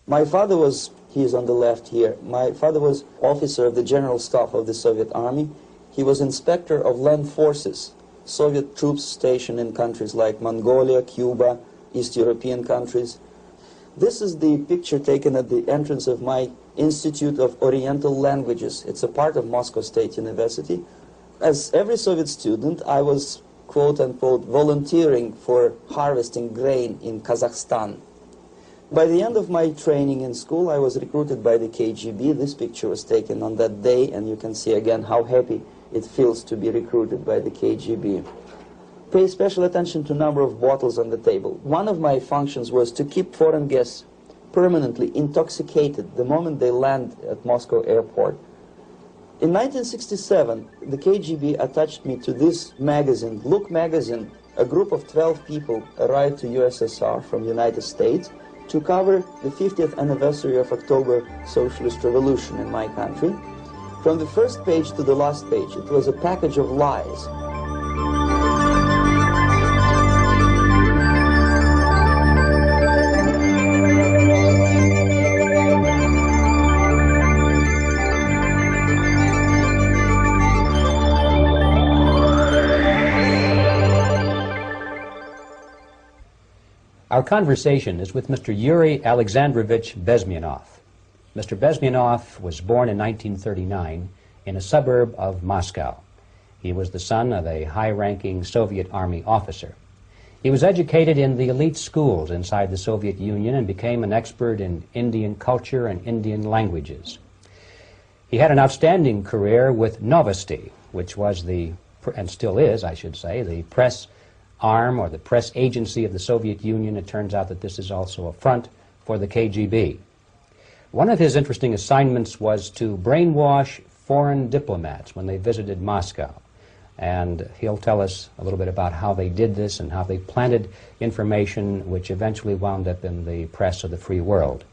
My father was, he is on the left here, my father was officer of the General Staff of the Soviet Army. He was inspector of land forces, Soviet troops stationed in countries like Mongolia, Cuba, East European countries. This is the picture taken at the entrance of my Institute of Oriental Languages. It's a part of Moscow State University. As every Soviet student, I was, quote-unquote, volunteering for harvesting grain in Kazakhstan. By the end of my training in school, I was recruited by the KGB. This picture was taken on that day, and you can see again how happy it feels to be recruited by the KGB. Pay special attention to number of bottles on the table. One of my functions was to keep foreign guests permanently intoxicated the moment they land at Moscow airport. In 1967, the KGB attached me to this magazine, Look magazine. A group of 12 people arrived to USSR from United States to cover the 50th anniversary of October Socialist Revolution in my country. From the first page to the last page, it was a package of lies. Our conversation is with Mr. Yuri Alexandrovitch Bezmenov. Mr. Bezmenov was born in 1939 in a suburb of Moscow. He was the son of a high-ranking Soviet Army officer. He was educated in the elite schools inside the Soviet Union and became an expert in Indian culture and Indian languages. He had an outstanding career with Novosti, which was the, and still is, I should say, the press arm or the press agency of the Soviet Union. It turns out that this is also a front for the KGB. One of his interesting assignments was to brainwash foreign diplomats when they visited Moscow. And he'll tell us a little bit about how they did this and how they planted information which eventually wound up in the press of the free world.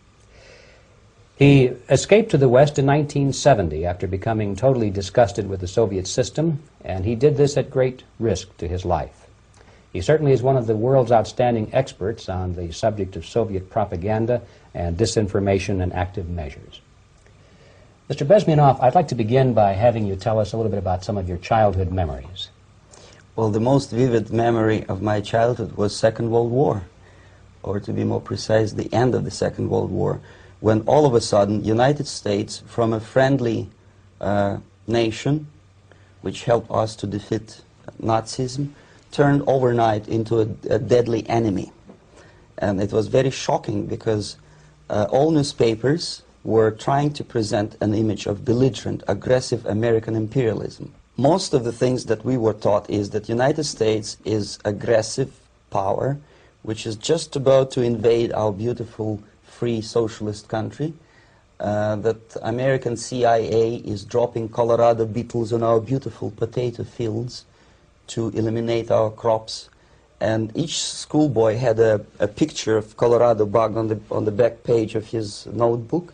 He escaped to the West in 1970 after becoming totally disgusted with the Soviet system, and he did this at great risk to his life. He certainly is one of the world's outstanding experts on the subject of Soviet propaganda and disinformation and active measures. Mr. Bezmenov, I'd like to begin by having you tell us a little bit about some of your childhood memories. Well, the most vivid memory of my childhood was Second World War, or to be more precise, the end of the Second World War, when all of a sudden United States, from a friendly nation, which helped us to defeat Nazism, turned overnight into a deadly enemy. And it was very shocking because all newspapers were trying to present an image of belligerent, aggressive American imperialism. Most of the things that we were taught is that United States is aggressive power, which is just about to invade our beautiful, free, socialist country, that American CIA is dropping Colorado beetles on our beautiful potato fields to eliminate our crops, and each schoolboy had a picture of Colorado bug on the back page of his notebook,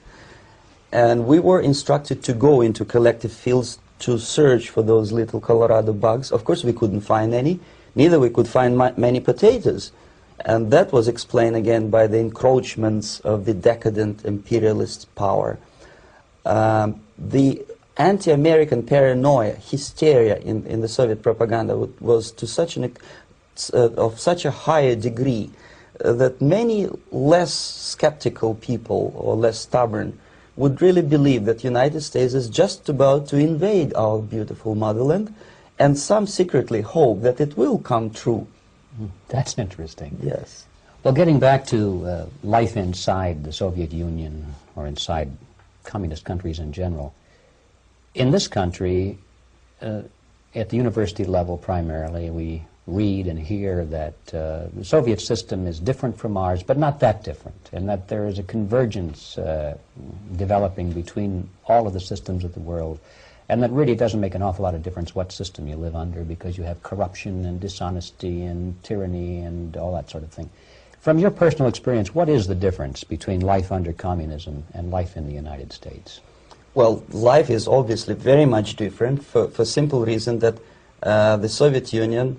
and we were instructed to go into collective fields to search for those little Colorado bugs. Of course we couldn't find any, neither we could find many potatoes, and that was explained again by the encroachments of the decadent imperialist power. The anti-American paranoia, hysteria in the Soviet propaganda was to such of such a higher degree that many less skeptical people or less stubborn would really believe that United States is just about to invade our beautiful motherland, and some secretly hope that it will come true. That's interesting. Yes. Well, getting back to life inside the Soviet Union or inside communist countries in general, in this country, at the university level primarily, we read and hear that the Soviet system is different from ours, but not that different, and that there is a convergence developing between all of the systems of the world, and that really doesn't make an awful lot of difference what system you live under, because you have corruption and dishonesty and tyranny and all that sort of thing. From your personal experience, what is the difference between life under communism and life in the United States? Well, life is obviously very much different for simple reason that the Soviet Union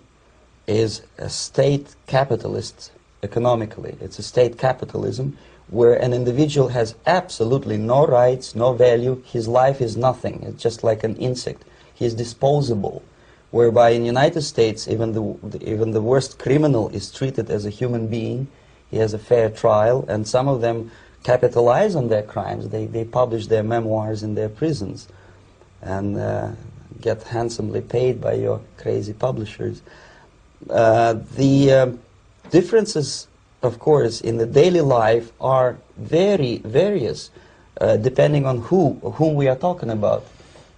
is a state capitalist economically. It's a state capitalism where an individual has absolutely no rights, no value, his life is nothing, it's just like an insect. He is disposable, whereby in the United States even the worst criminal is treated as a human being, he has a fair trial, and some of them capitalize on their crimes. They publish their memoirs in their prisons and get handsomely paid by your crazy publishers. The differences, of course, in the daily life are very various, depending on whom we are talking about.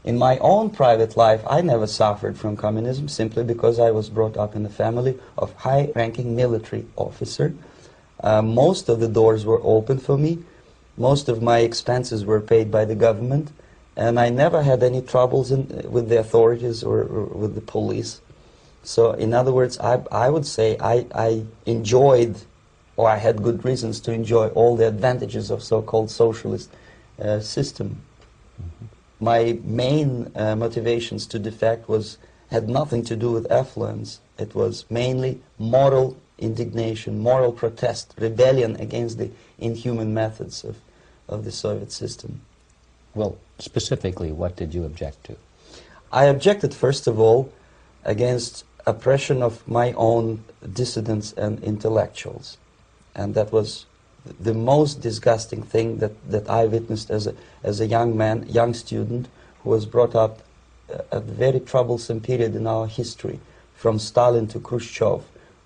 In my own private life, I never suffered from communism simply because I was brought up in a family of high-ranking military officer. Most of the doors were open for me. Most of my expenses were paid by the government, and I never had any troubles with the authorities or with the police. So, in other words, I would say I enjoyed, or I had good reasons to enjoy, all the advantages of so-called socialist system. Mm-hmm. My main motivations to defect had nothing to do with affluence. It was mainly moral indignation, moral protest, rebellion against the inhuman methods of the Soviet system. Well, specifically, what did you object to? I objected, first of all, against oppression of my own dissidents and intellectuals. And that was the most disgusting thing that I witnessed as a young man, young student, who was brought up at a very troublesome period in our history, from Stalin to Khrushchev,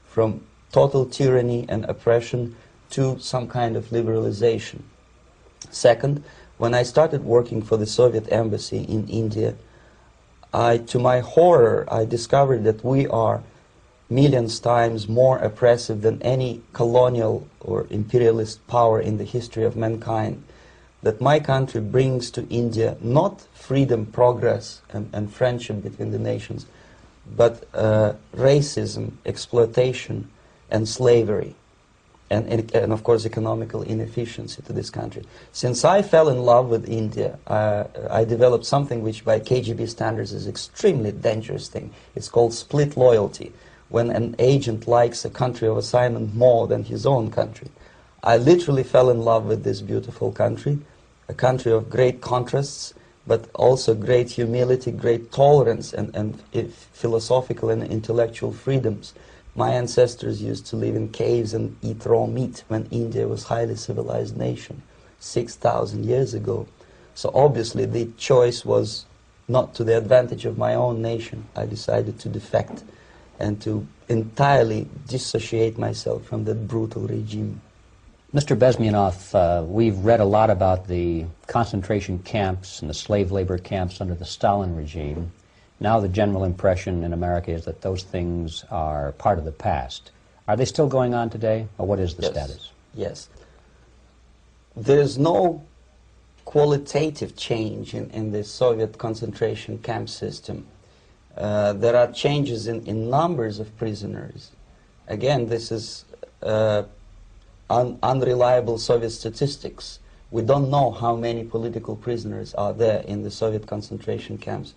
from total tyranny and oppression to some kind of liberalization. Second, when I started working for the Soviet embassy in India, to my horror, I discovered that we are millions times more oppressive than any colonial or imperialist power in the history of mankind. That my country brings to India not freedom, progress, and friendship between the nations, but racism, exploitation, and slavery, and of course economical inefficiency to this country. Since I fell in love with India, I developed something which by KGB standards is extremely dangerous thing. It's called split loyalty, when an agent likes a country of assignment more than his own country. I literally fell in love with this beautiful country, a country of great contrasts, but also great humility, great tolerance, and philosophical and intellectual freedoms. My ancestors used to live in caves and eat raw meat when India was a highly civilized nation 6,000 years ago. So obviously the choice was not to the advantage of my own nation. I decided to defect and to entirely dissociate myself from that brutal regime. Mr. Bezmenov, we've read a lot about the concentration camps and the slave labor camps under the Stalin regime. Now the general impression in America is that those things are part of the past. Are they still going on today, or what is the status? Yes. There's no qualitative change in the Soviet concentration camp system. There are changes in numbers of prisoners. Again, this is unreliable Soviet statistics. We don't know how many political prisoners are there in the Soviet concentration camps.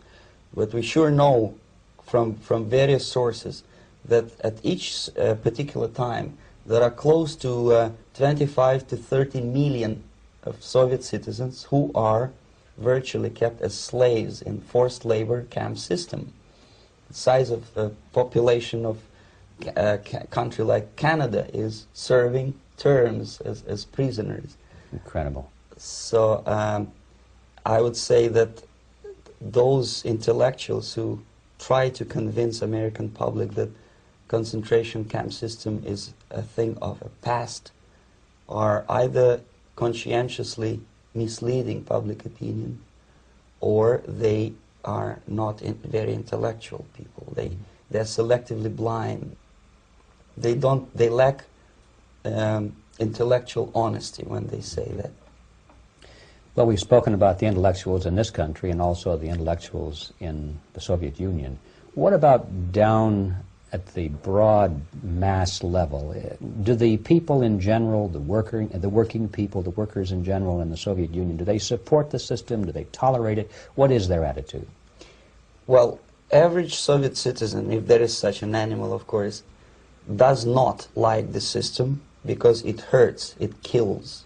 But we sure know from various sources that at each particular time there are close to 25 to 30 million of Soviet citizens who are virtually kept as slaves in forced labor camp system. The size of the population of a country like Canada is serving terms as prisoners. Incredible. So I would say that those intellectuals who try to convince American public that concentration camp system is a thing of a past are either conscientiously misleading public opinion, or they are not very intellectual people. They're selectively blind. They lack intellectual honesty when they say that. Well, we've spoken about the intellectuals in this country and also the intellectuals in the Soviet Union. What about down at the broad mass level? Do the people in general, the working people, the workers in general in the Soviet Union, do they support the system? Do they tolerate it? What is their attitude? Well, average Soviet citizen, if there is such an animal, of course, does not like the system because it hurts, it kills.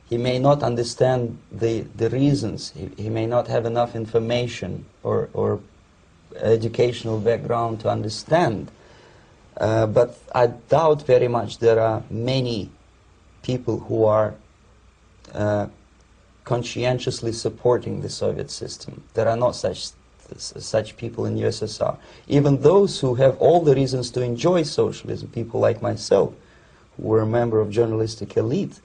he may not understand the reasons. He may not have enough information or educational background to understand. But I doubt very much there are many people who are conscientiously supporting the Soviet system. There are not such people in USSR. Even those who have all the reasons to enjoy socialism, people like myself, who were a member of journalistic elite,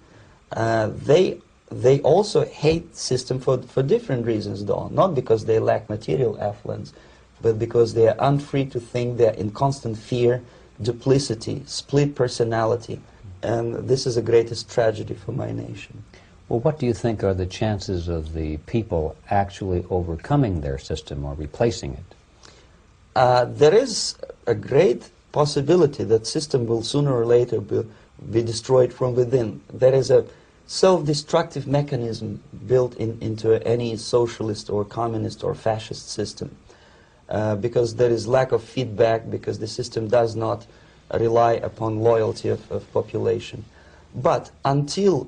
they also hate the system for different reasons, though. Not because they lack material affluence, but because they are unfree to think, they are in constant fear, duplicity, split personality. And this is the greatest tragedy for my nation. Well, what do you think are the chances of the people actually overcoming their system or replacing it? There is a great possibility that system will sooner or later be destroyed from within. There is a self-destructive mechanism built into any socialist or communist or fascist system, because there is lack of feedback, because the system does not rely upon loyalty of population. But until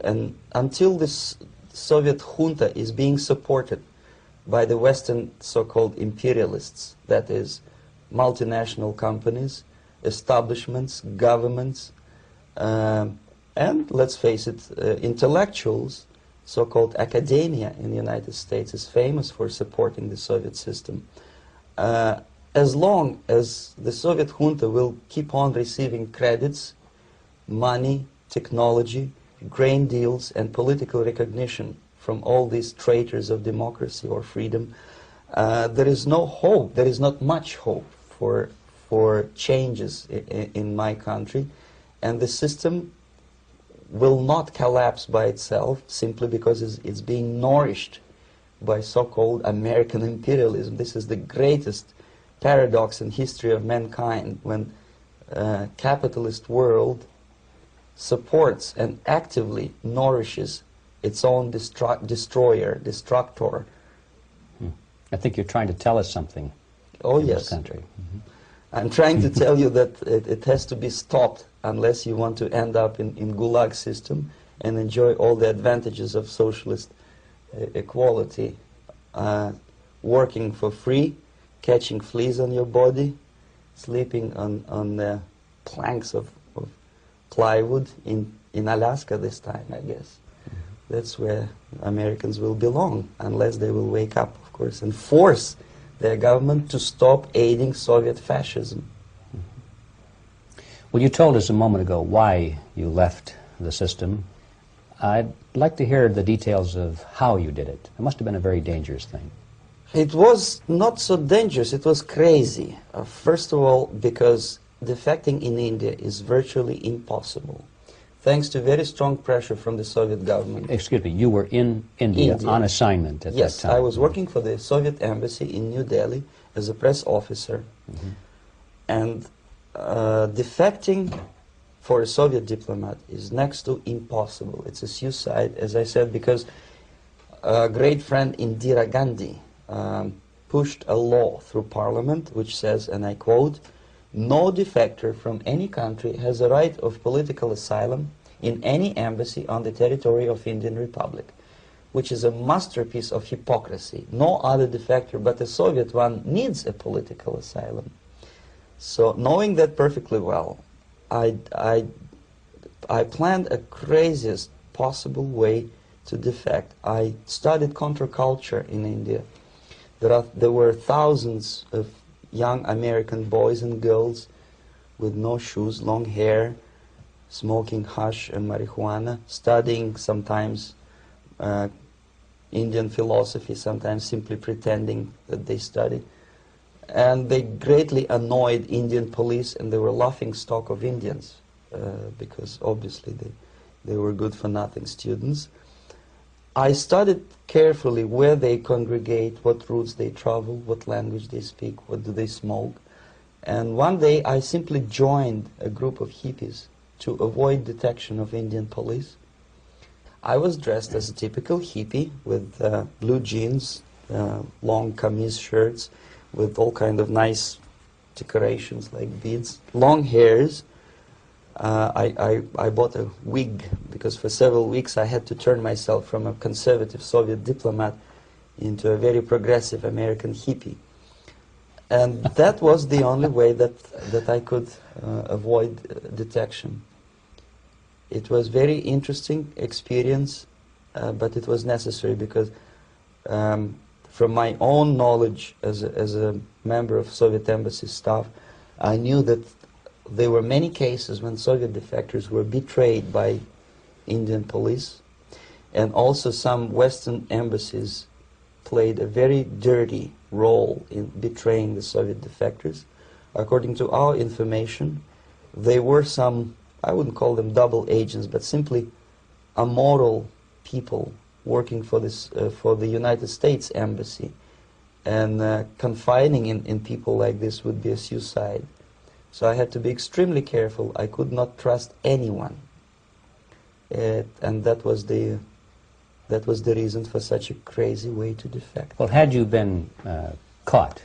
this Soviet junta is being supported by the Western so-called imperialists, that is, multinational companies, establishments, governments, and let's face it, intellectuals, so-called academia in the United States is famous for supporting the Soviet system. As long as the Soviet junta will keep on receiving credits, money, technology, grain deals, and political recognition from all these traitors of democracy or freedom, there is no hope, there is not much hope for changes in my country, and the system will not collapse by itself simply because it's being nourished by so-called American imperialism. This is the greatest paradox in history of mankind, when capitalist world supports and actively nourishes its own destroyer, destructor. I think you're trying to tell us something. Oh, in yes. This country. Mm-hmm. I'm trying to tell you that it has to be stopped unless you want to end up in Gulag system and enjoy all the advantages of socialist equality. Working for free, catching fleas on your body, sleeping on the planks of plywood in Alaska this time, I guess. That's where Americans will belong, unless they will wake up, of course, and force their government to stop aiding Soviet fascism. Well, you told us a moment ago why you left the system. I'd like to hear the details of how you did it. It must have been a very dangerous thing. It was not so dangerous, it was crazy. First of all, because defecting in India is virtually impossible, thanks to very strong pressure from the Soviet government. Excuse me, you were in India on assignment at that time. Yes, I was working for the Soviet embassy in New Delhi as a press officer. Mm-hmm. And defecting for a Soviet diplomat is next to impossible. It's a suicide, as I said, because a great friend Indira Gandhi pushed a law through parliament which says, and I quote, "No defector from any country has a right of political asylum in any embassy on the territory of Indian Republic," which is a masterpiece of hypocrisy. No other defector but a Soviet one needs a political asylum. So, knowing that perfectly well, I planned a craziest possible way to defect. I studied counterculture in India. There were thousands of young American boys and girls with no shoes, long hair, smoking hash and marijuana, studying sometimes Indian philosophy, sometimes simply pretending that they study. And they greatly annoyed Indian police, and they were laughing stock of Indians because obviously they were good-for-nothing students. I studied carefully where they congregate, what routes they travel, what language they speak, what do they smoke. And one day I simply joined a group of hippies to avoid detection of Indian police. I was dressed as a typical hippie with blue jeans, long kameez shirts, with all kind of nice decorations like beads, long hairs, I bought a wig because for several weeks I had to turn myself from a conservative Soviet diplomat into a very progressive American hippie. And that was the only way that I could avoid detection. It was very interesting experience, but it was necessary because from my own knowledge as a member of Soviet embassy staff, I knew that there were many cases when Soviet defectors were betrayed by Indian police, and also some Western embassies played a very dirty role in betraying the Soviet defectors. According to our information, they were some, I wouldn't call them double agents, but simply immoral people working for this for the United States embassy, and confiding in people like this would be a suicide. So I had to be extremely careful. I could not trust anyone, and that was the reason for such a crazy way to defect. Well, had you been caught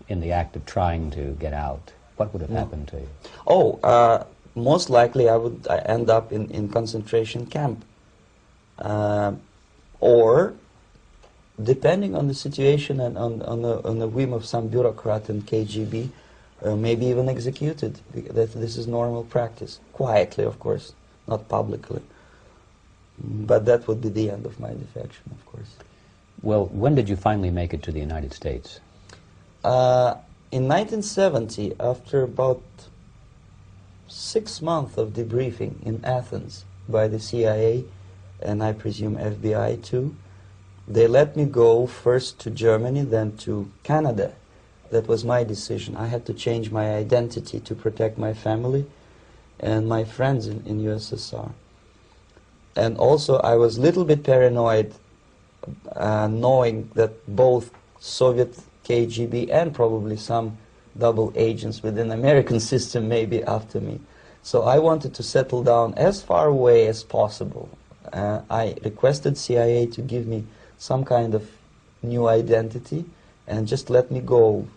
in the act of trying to get out, what would have happened to you? Oh, most likely I would end up in concentration camp, or depending on the situation and on the whim of some bureaucrat in KGB, maybe even executed. This is normal practice, quietly, of course, not publicly. But that would be the end of my defection, of course. Well, when did you finally make it to the United States? In 1970, after about 6 months of debriefing in Athens by the CIA, and I presume FBI too, they let me go first to Germany, then to Canada. That was my decision. I had to change my identity to protect my family and my friends in USSR. And also I was a little bit paranoid, knowing that both Soviet KGB and probably some double agents within the American system may be after me. So I wanted to settle down as far away as possible. I requested CIA to give me some kind of new identity and just let me go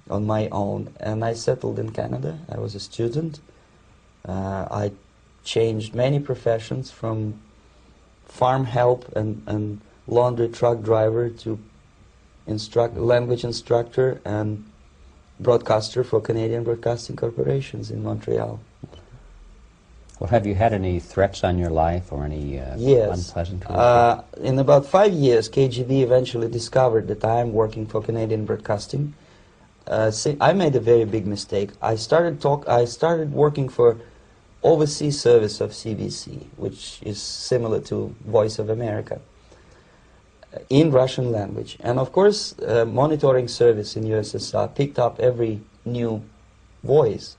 on my own. And I settled in Canada. I was a student. I changed many professions, from farm help and laundry truck driver to language instructor and broadcaster for Canadian Broadcasting Corporations in Montreal. Well, have you had any threats on your life or any yes. unpleasant in about 5 years, KGB eventually discovered that I am working for Canadian Broadcasting. I made a very big mistake. I started working for overseas service of CBC, which is similar to Voice of America, in Russian language. And of course, monitoring service in USSR picked up every new voice.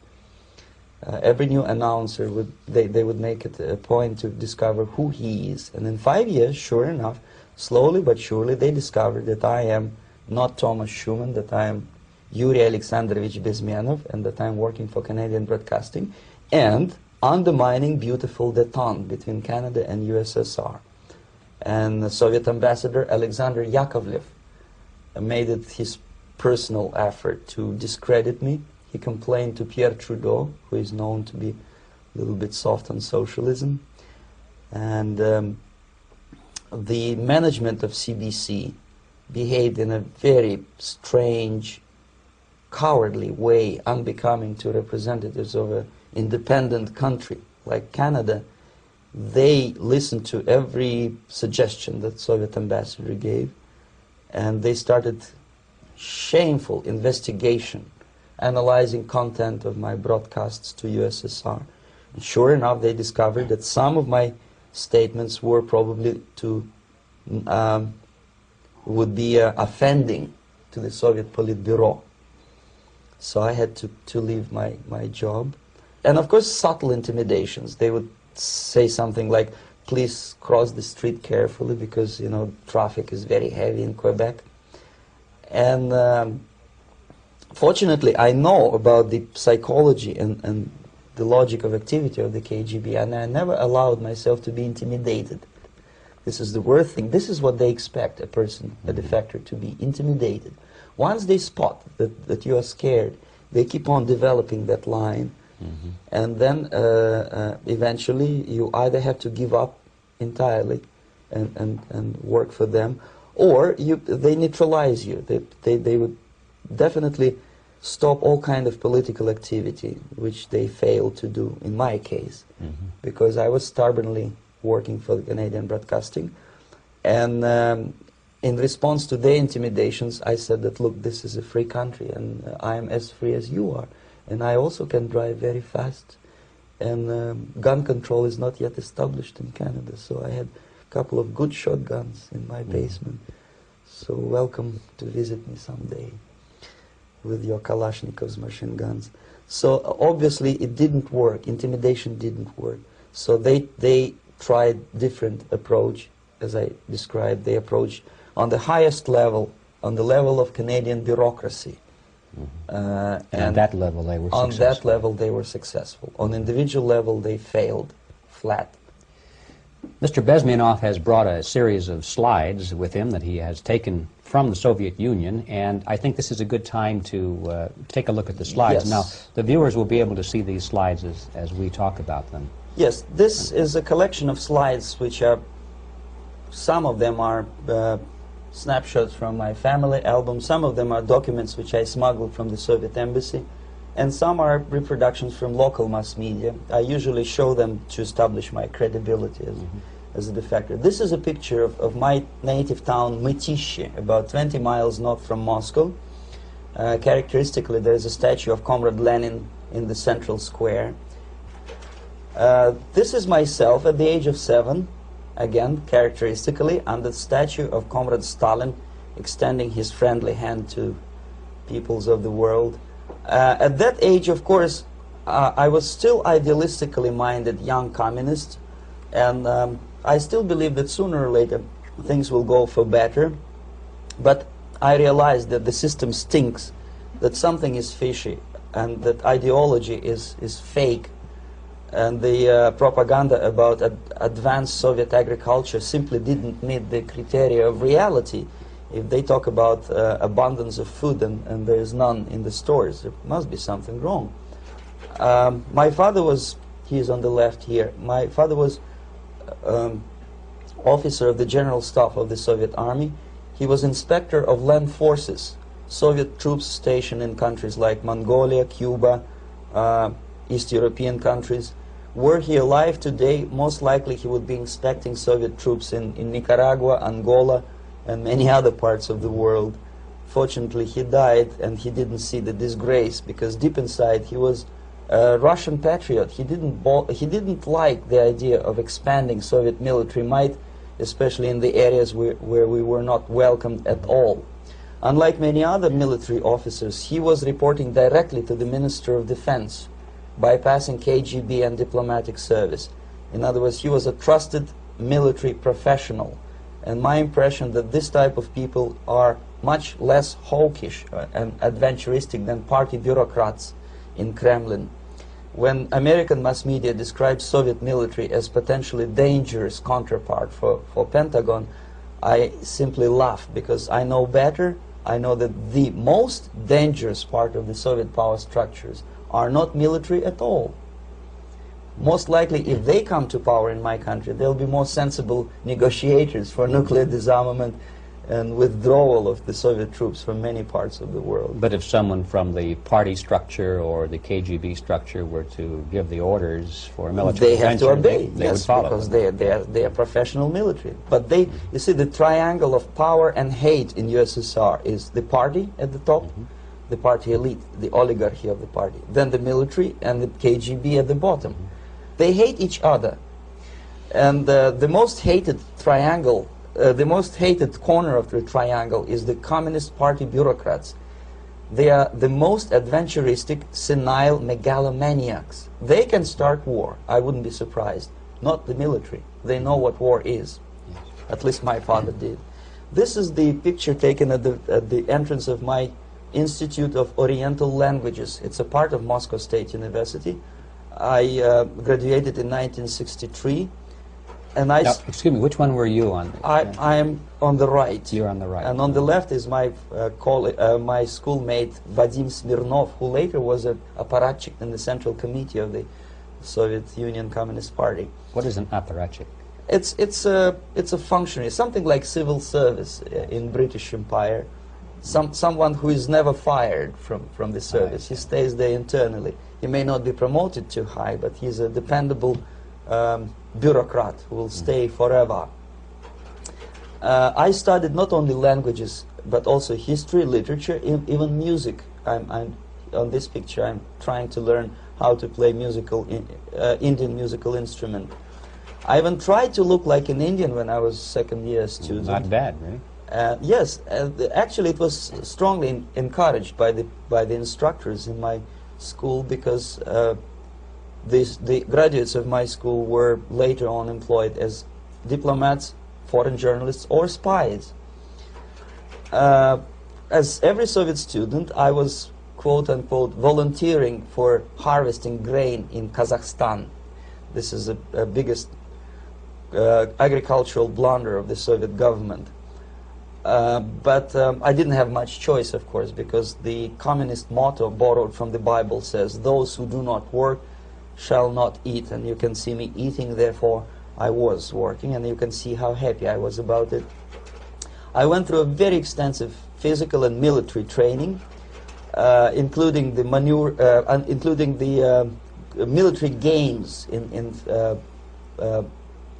Every new announcer they would make it a point to discover who he is. And in 5 years, sure enough, slowly but surely, they discovered that I am not Thomas Schumann, that I am Yuri Alexandrovitch Bezmenov, and that I am working for Canadian Broadcasting, and undermining beautiful détente between Canada and USSR. And the Soviet ambassador Alexander Yakovlev made it his personal effort to discredit me. He complained to Pierre Trudeau, who is known to be a little bit soft on socialism. And the management of CBC behaved in a very strange, cowardly way, unbecoming to representatives of an independent country like Canada. They listened to every suggestion that Soviet ambassador gave, and they started shameful investigation, analyzing content of my broadcasts to USSR. And sure enough, they discovered that some of my statements were probably would be offending to the Soviet Politburo. So I had to leave my job. And of course, subtle intimidations. They would say something like, please cross the street carefully because, you know, traffic is very heavy in Quebec. And fortunately, I know about the psychology and the logic of activity of the KGB, and I never allowed myself to be intimidated. This is the worst thing. This is what they expect a person, a defector, to be intimidated. Once they spot that you are scared, they keep on developing that line And then eventually you either have to give up entirely and work for them, or they neutralize you. They would definitely stop all kind of political activity, which they failed to do in my case, because I was stubbornly working for the Canadian Broadcasting. And in response to their intimidations, I said that, look, this is a free country, and I am as free as you are. And I also can drive very fast. And gun control is not yet established in Canada, so I had a couple of good shotguns in my basement. So welcome to visit me someday with your Kalashnikov's machine guns. So obviously it didn't work. Intimidation didn't work. So they tried different approach, as I described. They approached on the highest level, on the level of Canadian bureaucracy. And at that level they were on successful. that level they were successful. On individual level they failed flat. Mr. Bezmenov has brought a series of slides with him that he has taken from the Soviet Union, and I think this is a good time to take a look at the slides. Yes. Now, the viewers will be able to see these slides as we talk about them. Yes, this is a collection of slides which are, some of them are snapshots from my family album, some of them are documents which I smuggled from the Soviet embassy, and some are reproductions from local mass media. I usually show them to establish my credibility as a defector. This is a picture of my native town, Mytishi, about 20 miles north from Moscow. Characteristically, there is a statue of Comrade Lenin in the central square. This is myself at the age of 7, again, characteristically, under the statue of Comrade Stalin, extending his friendly hand to peoples of the world. At that age, of course, I was still idealistically minded young communist, and I still believe that sooner or later things will go for better. But I realized that the system stinks, that something is fishy, and that ideology is fake. And the propaganda about advanced Soviet agriculture simply didn't meet the criteria of reality. If they talk about abundance of food and there is none in the stores, there must be something wrong. My father was, he is on the left here, my father was officer of the General Staff of the Soviet Army. He was inspector of land forces, Soviet troops stationed in countries like Mongolia, Cuba, East European countries. Were he alive today, most likely he would be inspecting Soviet troops in Nicaragua, Angola, and many other parts of the world. Fortunately, he died and he didn't see the disgrace, because deep inside he was a Russian patriot. He didn't like the idea of expanding Soviet military might, especially in the areas where we were not welcomed at all. Unlike many other military officers, he was reporting directly to the Minister of Defense, bypassing KGB and diplomatic service. In other words, he was a trusted military professional. And my impression that this type of people are much less hawkish and adventuristic than party bureaucrats in Kremlin. When American mass media describes Soviet military as potentially dangerous counterpart for Pentagon, I simply laugh, because I know better. I know that the most dangerous part of the Soviet power structures are not military at all. Most likely, if they come to power in my country, they'll be more sensible negotiators for nuclear disarmament and withdrawal of the Soviet troops from many parts of the world. But if someone from the party structure or the KGB structure were to give the orders for a military they have to obey, they would yes, follow because them. they are professional military. But they, you see, the triangle of power and hate in USSR is the party at the top, the party elite, the oligarchy of the party, then the military and the KGB at the bottom. They hate each other, and the most hated triangle, the most hated corner of the triangle is the Communist Party bureaucrats. They are the most adventuristic, senile megalomaniacs. They can start war, I wouldn't be surprised. Not the military. They know what war is. At least my father did. This is the picture taken at the entrance of my Institute of Oriental Languages. It's a part of Moscow State University. I graduated in 1963. And now, excuse me, which one were you on? I am on the right. You're on the right. And on the left is my my schoolmate Vadim Smirnov, who later was an apparatchik in the Central Committee of the Soviet Union Communist Party. What is an apparatchik? It's a functionary, something like civil service in British Empire. Someone who is never fired from the service. He stays there internally. He may not be promoted too high, but he's a dependable bureaucrat who will stay forever. I studied not only languages, but also history, literature, even music. On this picture, I'm trying to learn how to play Indian musical instrument. I even tried to look like an Indian when I was second-year student. Not bad, right? Yes, actually it was strongly encouraged by the instructors in my school, because the graduates of my school were later on employed as diplomats, foreign journalists, or spies. As every Soviet student, I was quote-unquote volunteering for harvesting grain in Kazakhstan. This is the biggest agricultural blunder of the Soviet government. But I didn't have much choice, of course, because the communist motto borrowed from the Bible says, "Those who do not work shall not eat." And you can see me eating, therefore I was working, and you can see how happy I was about it. I went through a very extensive physical and military training, including the military games in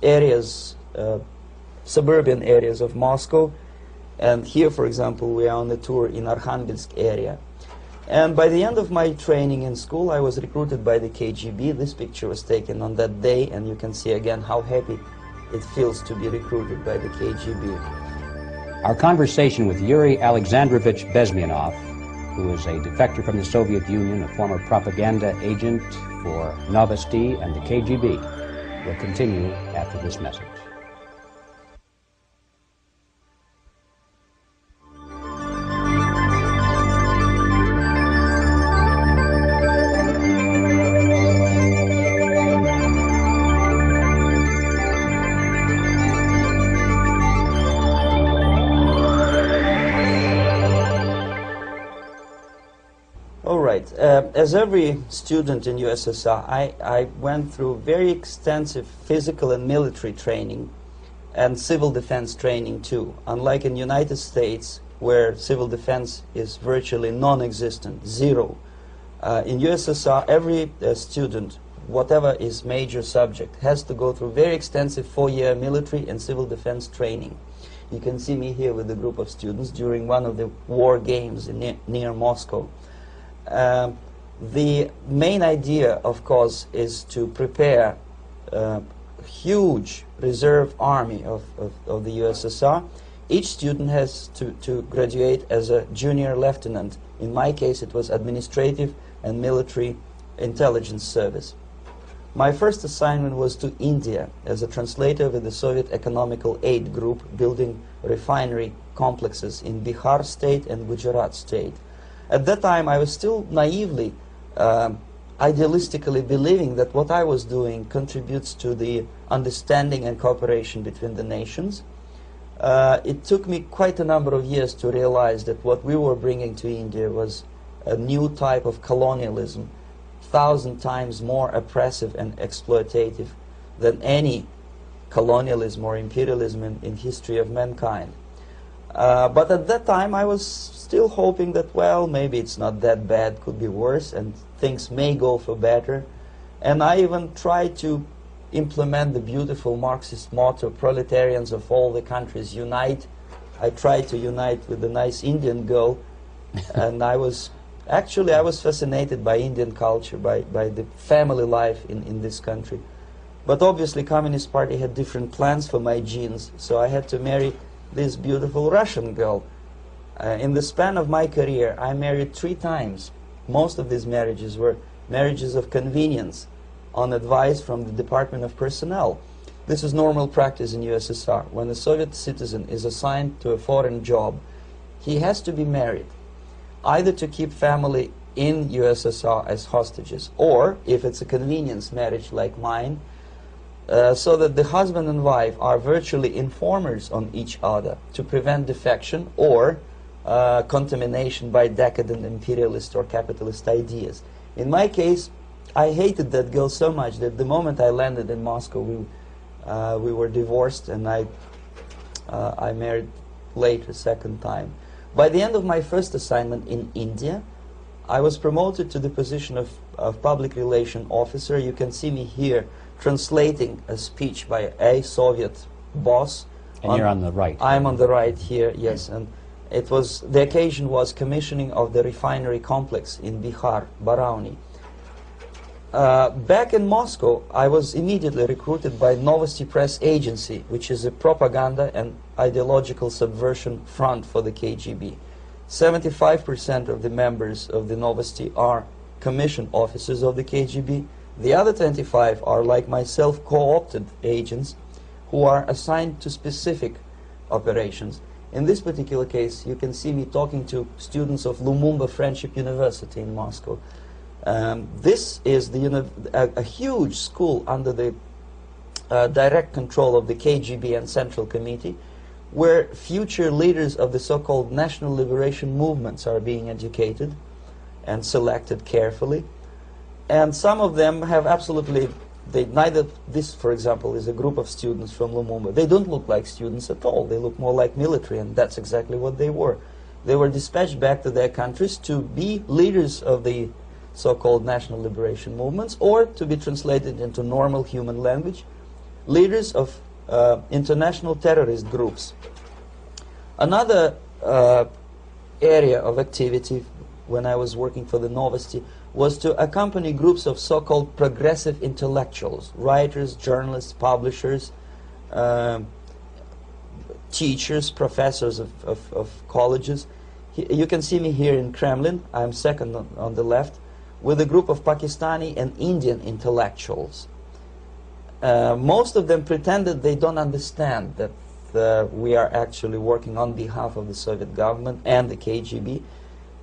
areas, suburban areas of Moscow. And here, for example, we are on a tour in Arkhangelsk area. And by the end of my training in school, I was recruited by the KGB. This picture was taken on that day, and you can see again how happy it feels to be recruited by the KGB. Our conversation with Yuri Alexandrovitch Bezmenov, who is a defector from the Soviet Union, a former propaganda agent for Novosti and the KGB, will continue after this message. As every student in USSR, I went through very extensive physical and military training and civil defense training too. Unlike in United States, where civil defense is virtually non-existent, zero. In USSR, every student, whatever his major subject, has to go through very extensive 4-year military and civil defense training. You can see me here with a group of students during one of the war games near Moscow. The main idea, of course, is to prepare a huge reserve army of the USSR. Each student has to graduate as a junior lieutenant. In my case, it was administrative and military intelligence service. My first assignment was to India as a translator with the Soviet Economical Aid Group, building refinery complexes in Bihar state and Gujarat state. At that time, I was still naively, idealistically believing that what I was doing contributes to the understanding and cooperation between the nations. It took me quite a number of years to realize that what we were bringing to India was a new type of colonialism, 1,000 times more oppressive and exploitative than any colonialism or imperialism in history of mankind. But at that time, I was still hoping that, well, maybe it's not that bad, could be worse, and things may go for better. And I even tried to implement the beautiful Marxist motto, proletarians of all the countries unite. I tried to unite with a nice Indian girl, and I was fascinated by Indian culture, by the family life in this country. But obviously, Communist Party had different plans for my genes, so I had to marry this beautiful Russian girl. In the span of my career, I married 3 times. Most of these marriages were marriages of convenience, on advice from the Department of Personnel. This is normal practice in USSR. When a Soviet citizen is assigned to a foreign job, he has to be married, either to keep family in USSR as hostages, or, if it's a convenience marriage like mine, so that the husband and wife are virtually informers on each other to prevent defection or contamination by decadent imperialist or capitalist ideas. In my case, I hated that girl so much that the moment I landed in Moscow, we were divorced, and I married later, second time. By the end of my first assignment in India, I was promoted to the position of public relation officer. You can see me here translating a speech by a Soviet boss. And you're on the right. I'm on the right here, yes. And it was, the occasion was commissioning of the refinery complex in Bihar, Barauni. Back in Moscow, I was immediately recruited by Novosti Press Agency, which is a propaganda and ideological subversion front for the KGB. 75% of the members of the Novosti are commissioned officers of the KGB. The other 25 are, like myself, co-opted agents who are assigned to specific operations. In this particular case, you can see me talking to students of Lumumba Friendship University in Moscow. This is a huge school under the direct control of the KGB and Central Committee, where future leaders of the so-called national liberation movements are being educated and selected carefully. And some of them have absolutely, this, for example, is a group of students from Lumumba. They don't look like students at all. They look more like military, and that's exactly what they were. They were dispatched back to their countries to be leaders of the so-called national liberation movements, or to be translated into normal human language, leaders of international terrorist groups. Another area of activity when I was working for the Novosti was to accompany groups of so-called progressive intellectuals, writers, journalists, publishers, teachers, professors of colleges. You can see me here in Kremlin. I'm second on the left, with a group of Pakistani and Indian intellectuals. Most of them pretended they don't understand that we are actually working on behalf of the Soviet government and the KGB.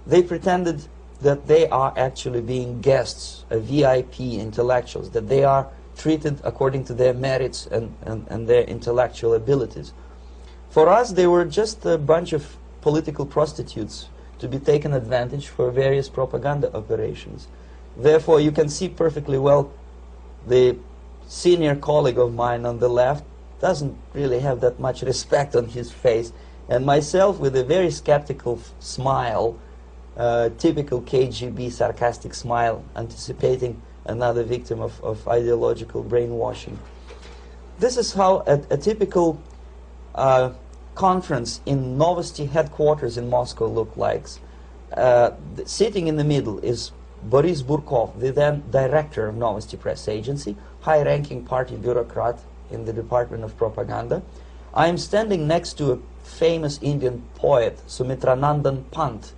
They pretended that they are actually being guests, VIP intellectuals, that they are treated according to their merits and their intellectual abilities. For us, they were just a bunch of political prostitutes to be taken advantage for various propaganda operations. Therefore, you can see perfectly well the senior colleague of mine on the left doesn't really have that much respect on his face, and myself with a very skeptical smile, typical KGB sarcastic smile, anticipating another victim of ideological brainwashing. This is how a typical conference in Novosti headquarters in Moscow looked like. Sitting in the middle is Boris Burkov, the then director of Novosti Press Agency, high-ranking party bureaucrat in the Department of Propaganda. I am standing next to a famous Indian poet, Sumitranandan Pant.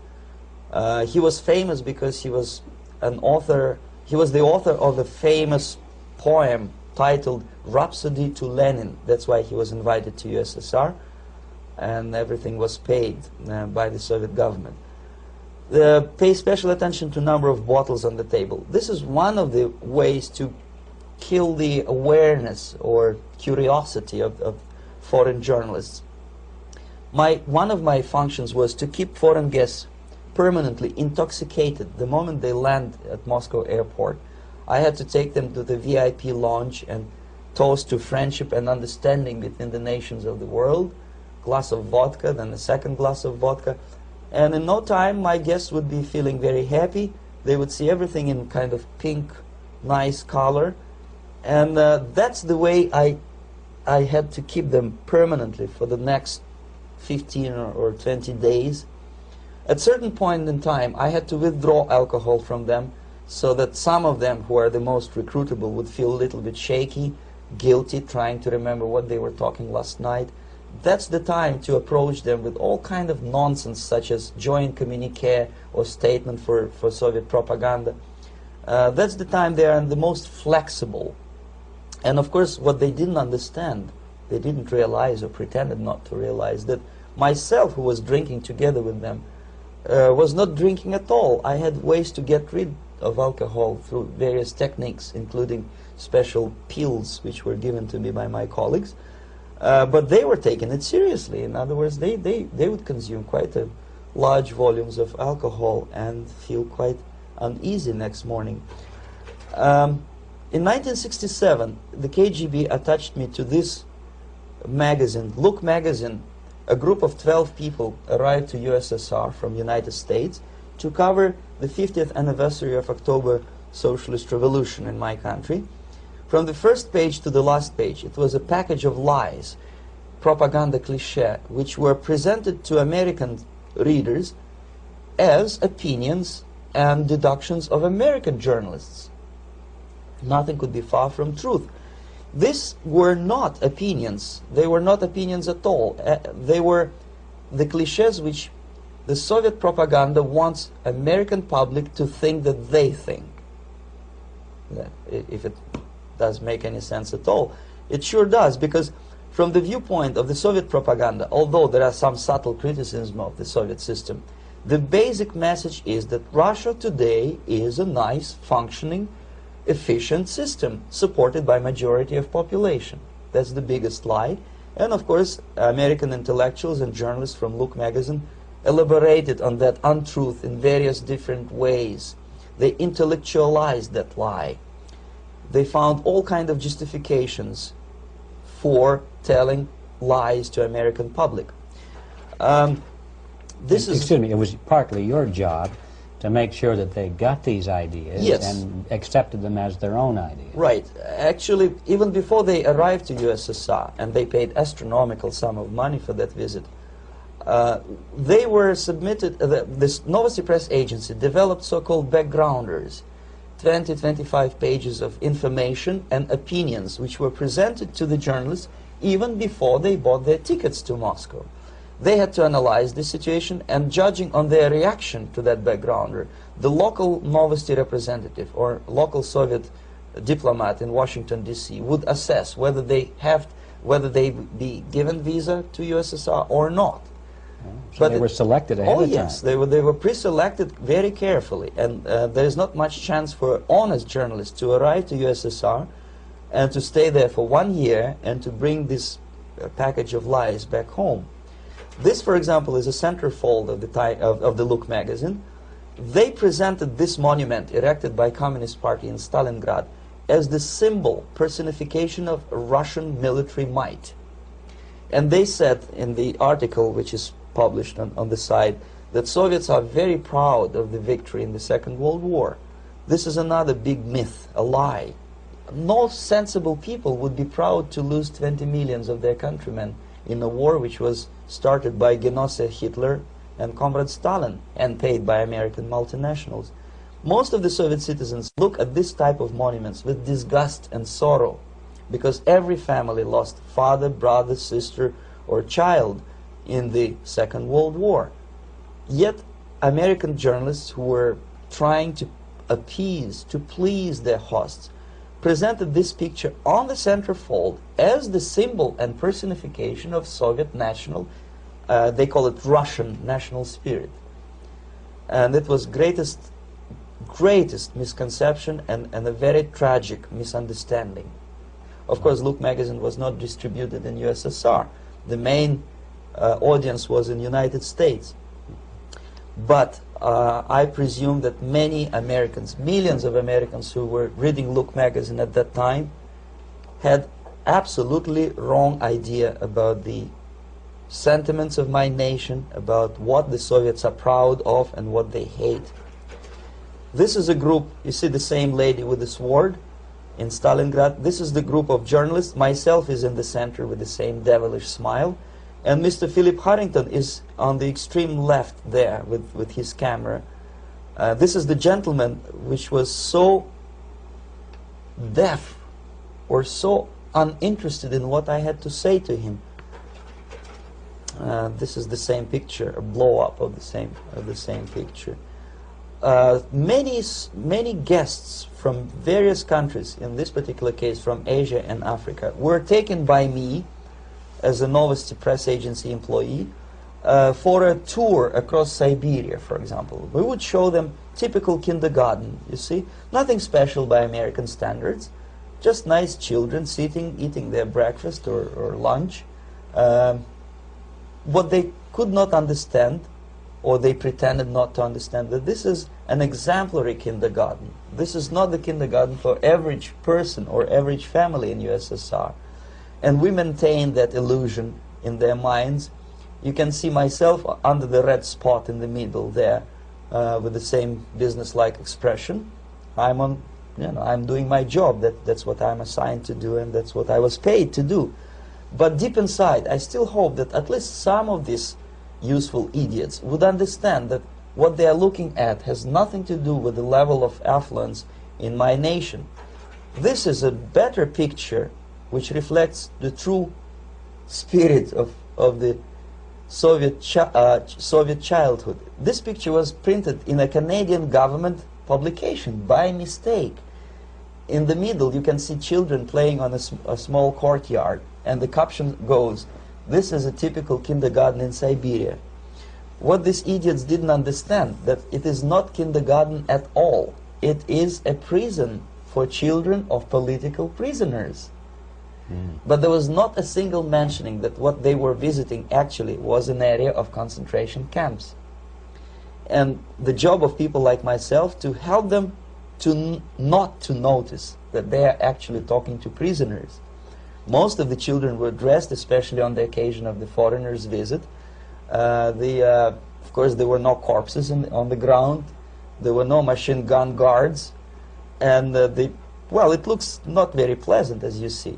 He was famous because he was an author. He was the author of a famous poem titled Rhapsody to Lenin. That's why he was invited to USSR, and everything was paid by the Soviet government. Pay special attention to number of bottles on the table. This is one of the ways to kill the awareness or curiosity of foreign journalists. One of my functions was to keep foreign guests permanently intoxicated the moment they land at Moscow airport. I had to take them to the VIP lounge and toast to friendship and understanding between the nations of the world. Glass of vodka, then a second glass of vodka. And in no time, my guests would be feeling very happy. They would see everything in kind of pink, nice color. And that's the way I had to keep them permanently for the next 15 or 20 days. At a certain point in time, I had to withdraw alcohol from them so that some of them, who are the most recruitable, would feel a little bit shaky, guilty, trying to remember what they were talking last night. That's the time to approach them with all kind of nonsense, such as joint communique or statement for Soviet propaganda. That's the time they are the most flexible. And of course, what they didn't understand, they didn't realize or pretended not to realize, that myself, who was drinking together with them, was not drinking at all. I had ways to get rid of alcohol through various techniques, including special pills which were given to me by my colleagues. But they were taking it seriously. In other words, they would consume quite large volumes of alcohol and feel quite uneasy next morning. In 1967, the KGB attached me to this magazine, Look magazine. A group of 12 people arrived to USSR from United States to cover the 50th anniversary of October Socialist Revolution in my country. From the first page to the last page, it was a package of lies, propaganda cliché, which were presented to American readers as opinions and deductions of American journalists. Nothing could be far from truth. These were not opinions. They were not opinions at all. They were the clichés which the Soviet propaganda wants American public to think that they think. If it does make any sense at all. It sure does, because from the viewpoint of the Soviet propaganda, although there are some subtle criticisms of the Soviet system, the basic message is that Russia today is a nice, functioning, efficient system supported by majority of population. That's the biggest lie. And of course, American intellectuals and journalists from Look magazine elaborated on that untruth in various different ways. They intellectualized that lie. They found all kinds of justifications for telling lies to American public. Excuse me, it was partly your job to make sure that they got these ideas, yes, and accepted them as their own ideas. Right. Actually, even before they arrived to USSR, and they paid astronomical sum of money for that visit, they were submitted, this Novosti Press Agency developed so-called backgrounders, 20-25 pages of information and opinions which were presented to the journalists even before they bought their tickets to Moscow. They had to analyze the situation, and judging on their reaction to that backgrounder, the local Novosti representative or local Soviet diplomat in Washington, D.C. would assess whether they be given visa to USSR or not. So they were selected ahead of time. Oh yes, they were pre-selected very carefully, and there is not much chance for honest journalists to arrive to USSR and to stay there for 1 year and to bring this package of lies back home. This, for example, is a centerfold of the Look magazine. They presented this monument erected by Communist Party in Stalingrad as the symbol, personification of Russian military might. And they said in the article, which is published on the site, that Soviets are very proud of the victory in the Second World War. This is another big myth, a lie. No sensible people would be proud to lose 20 millions of their countrymen in a war which was started by Genosse Hitler and Comrade Stalin and paid by American multinationals. Most of the Soviet citizens look at this type of monuments with disgust and sorrow, because every family lost father, brother, sister, or child in the Second World War. Yet American journalists who were trying to appease, to please their hosts, presented this picture on the centerfold as the symbol and personification of Soviet national, they call it Russian national spirit. And it was greatest misconception and a very tragic misunderstanding. Of course, Look magazine was not distributed in USSR. The main audience was in United States. But I presume that many Americans, millions of Americans who were reading Look magazine at that time, had absolutely wrong idea about the sentiments of my nation, about what the Soviets are proud of and what they hate. This is a group, you see the same lady with the sword in Stalingrad. This is the group of journalists. Myself is in the center with the same devilish smile. And Mr. Philip Harrington is on the extreme left there with his camera. This is the gentleman which was so deaf or so uninterested in what I had to say to him. This is the same picture, a blow-up of the same picture. Many guests from various countries, in this particular case from Asia and Africa, were taken by me as a Novosti Press Agency employee for a tour across Siberia, for example. We would show them typical kindergarten, you see, nothing special by American standards, just nice children sitting, eating their breakfast or lunch. What they could not understand, or they pretended not to understand, that this is an exemplary kindergarten. This is not the kindergarten for average person or average family in USSR. And we maintain that illusion in their minds. You can see myself under the red spot in the middle there, with the same business-like expression. I'm doing my job. That's what I'm assigned to do, and that's what I was paid to do. But deep inside, I still hope that at least some of these useful idiots would understand that what they are looking at has nothing to do with the level of affluence in my nation. This is a better picture which reflects the true spirit of the Soviet childhood. This picture was printed in a Canadian government publication by mistake. In the middle you can see children playing on a small courtyard, and the caption goes, "This is a typical kindergarten in Siberia." What these idiots didn't understand, that it is not kindergarten at all. It is a prison for children of political prisoners. But there was not a single mentioning that what they were visiting actually was an area of concentration camps. And the job of people like myself to help them to not to notice that they are actually talking to prisoners. Most of the children were dressed, especially on the occasion of the foreigners' visit. Of course, there were no corpses on the ground. There were no machine gun guards, and well, it looks not very pleasant, as you see.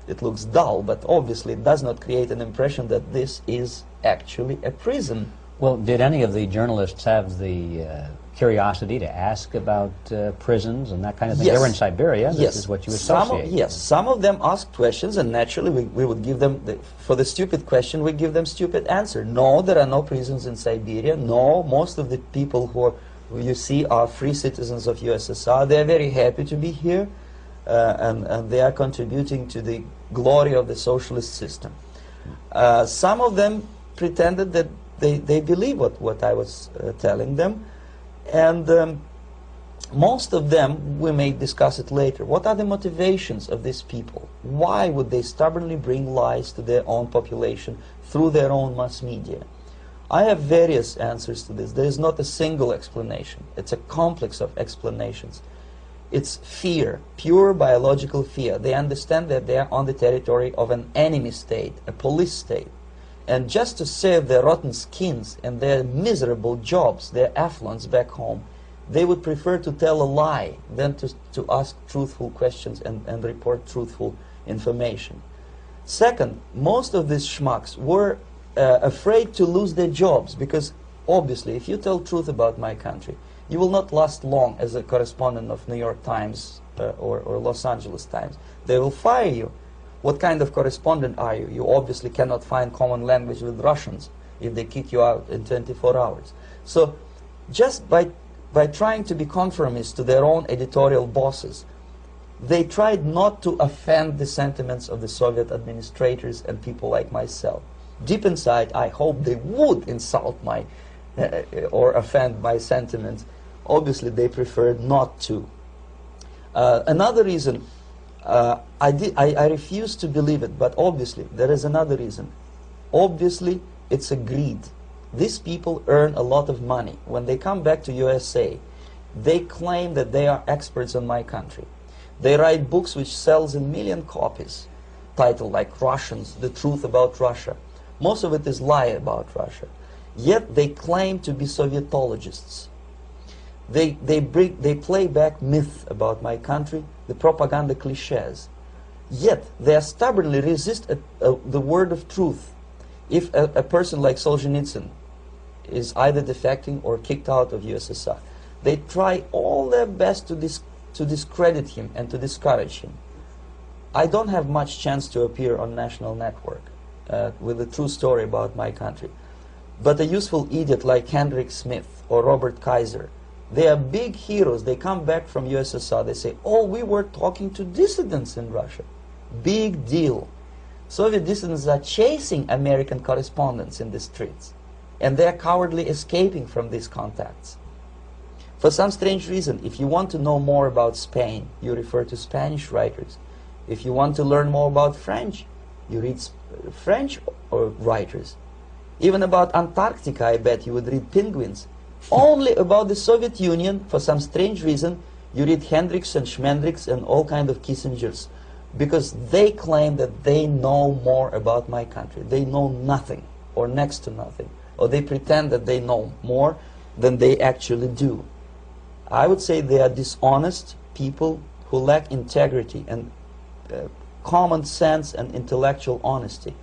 It looks dull, but obviously it does not create an impression that this is actually a prison. Well, did any of the journalists have the curiosity to ask about prisons and that kind of thing? Yes. They were in Siberia. This Yes. is what you associate. Yes, some of them asked questions, and naturally we would give them, for the stupid question, we give them stupid answer. No, there are no prisons in Siberia. No, most of the people who you see are free citizens of USSR. They are very happy to be here, and they are contributing to the glory of the socialist system. Some of them pretended that they believe what I was telling them, and most of them, we may discuss it later, what are the motivations of these people? Why would they stubbornly bring lies to their own population through their own mass media? I have various answers to this. There is not a single explanation. It's a complex of explanations. It's fear, pure biological fear. They understand that they are on the territory of an enemy state, a police state. And just to save their rotten skins and their miserable jobs, their affluence back home, they would prefer to tell a lie than to ask truthful questions and report truthful information. Second, most of these schmucks were afraid to lose their jobs, because obviously if you tell truth about my country, you will not last long as a correspondent of New York Times or Los Angeles Times. They will fire you. What kind of correspondent are you? You obviously cannot find common language with Russians if they kick you out in 24 hours. So just by trying to be conformist to their own editorial bosses, they tried not to offend the sentiments of the Soviet administrators and people like myself. Deep inside, I hope they would insult my or offend my sentiments. Obviously, they preferred not to. Another reason, I refuse to believe it, but obviously there is another reason. Obviously, it's a greed. These people earn a lot of money. When they come back to USA, they claim that they are experts on my country. They write books which sells in million copies, titled like Russians, The Truth About Russia. Most of it is lie about Russia. Yet they claim to be Sovietologists. They play back myth about my country, the propaganda cliches. Yet they stubbornly resist the word of truth. If a person like Solzhenitsyn is either defecting or kicked out of USSR, they try all their best to discredit him and to discourage him. I don't have much chance to appear on national network with a true story about my country. But a useful idiot like Hendrik Smith or Robert Kaiser, they are big heroes. They come back from USSR. They say, oh, we were talking to dissidents in Russia. Big deal. Soviet dissidents are chasing American correspondents in the streets, and they are cowardly escaping from these contacts. For some strange reason, if you want to know more about Spain, you refer to Spanish writers. If you want to learn more about French, you read French writers. Even about Antarctica, I bet you would read Penguins. Only about the Soviet Union, for some strange reason, you read Hendricks and Schmendricks and all kind of Kissingers, because they claim that they know more about my country. They know nothing, or next to nothing, or they pretend that they know more than they actually do. I would say they are dishonest people who lack integrity and common sense and intellectual honesty.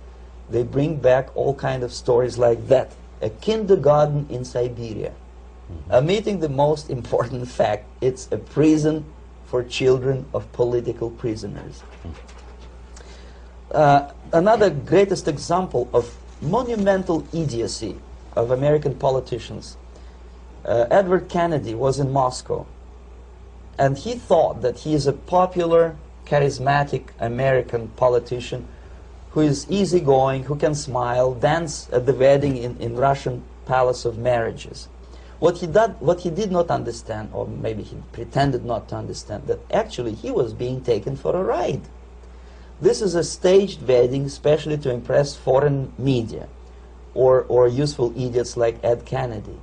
They bring back all kind of stories like that. A kindergarten in Siberia. Omitting the most important fact, it's a prison for children of political prisoners. Another greatest example of monumental idiocy of American politicians. Edward Kennedy was in Moscow, and he thought that he is a popular, charismatic American politician who is easygoing, who can smile, dance at the wedding in Russian Palace of Marriages. What he did not understand, or maybe he pretended not to understand, that actually he was being taken for a ride. This is a staged wedding, especially to impress foreign media, or useful idiots like Ed Kennedy.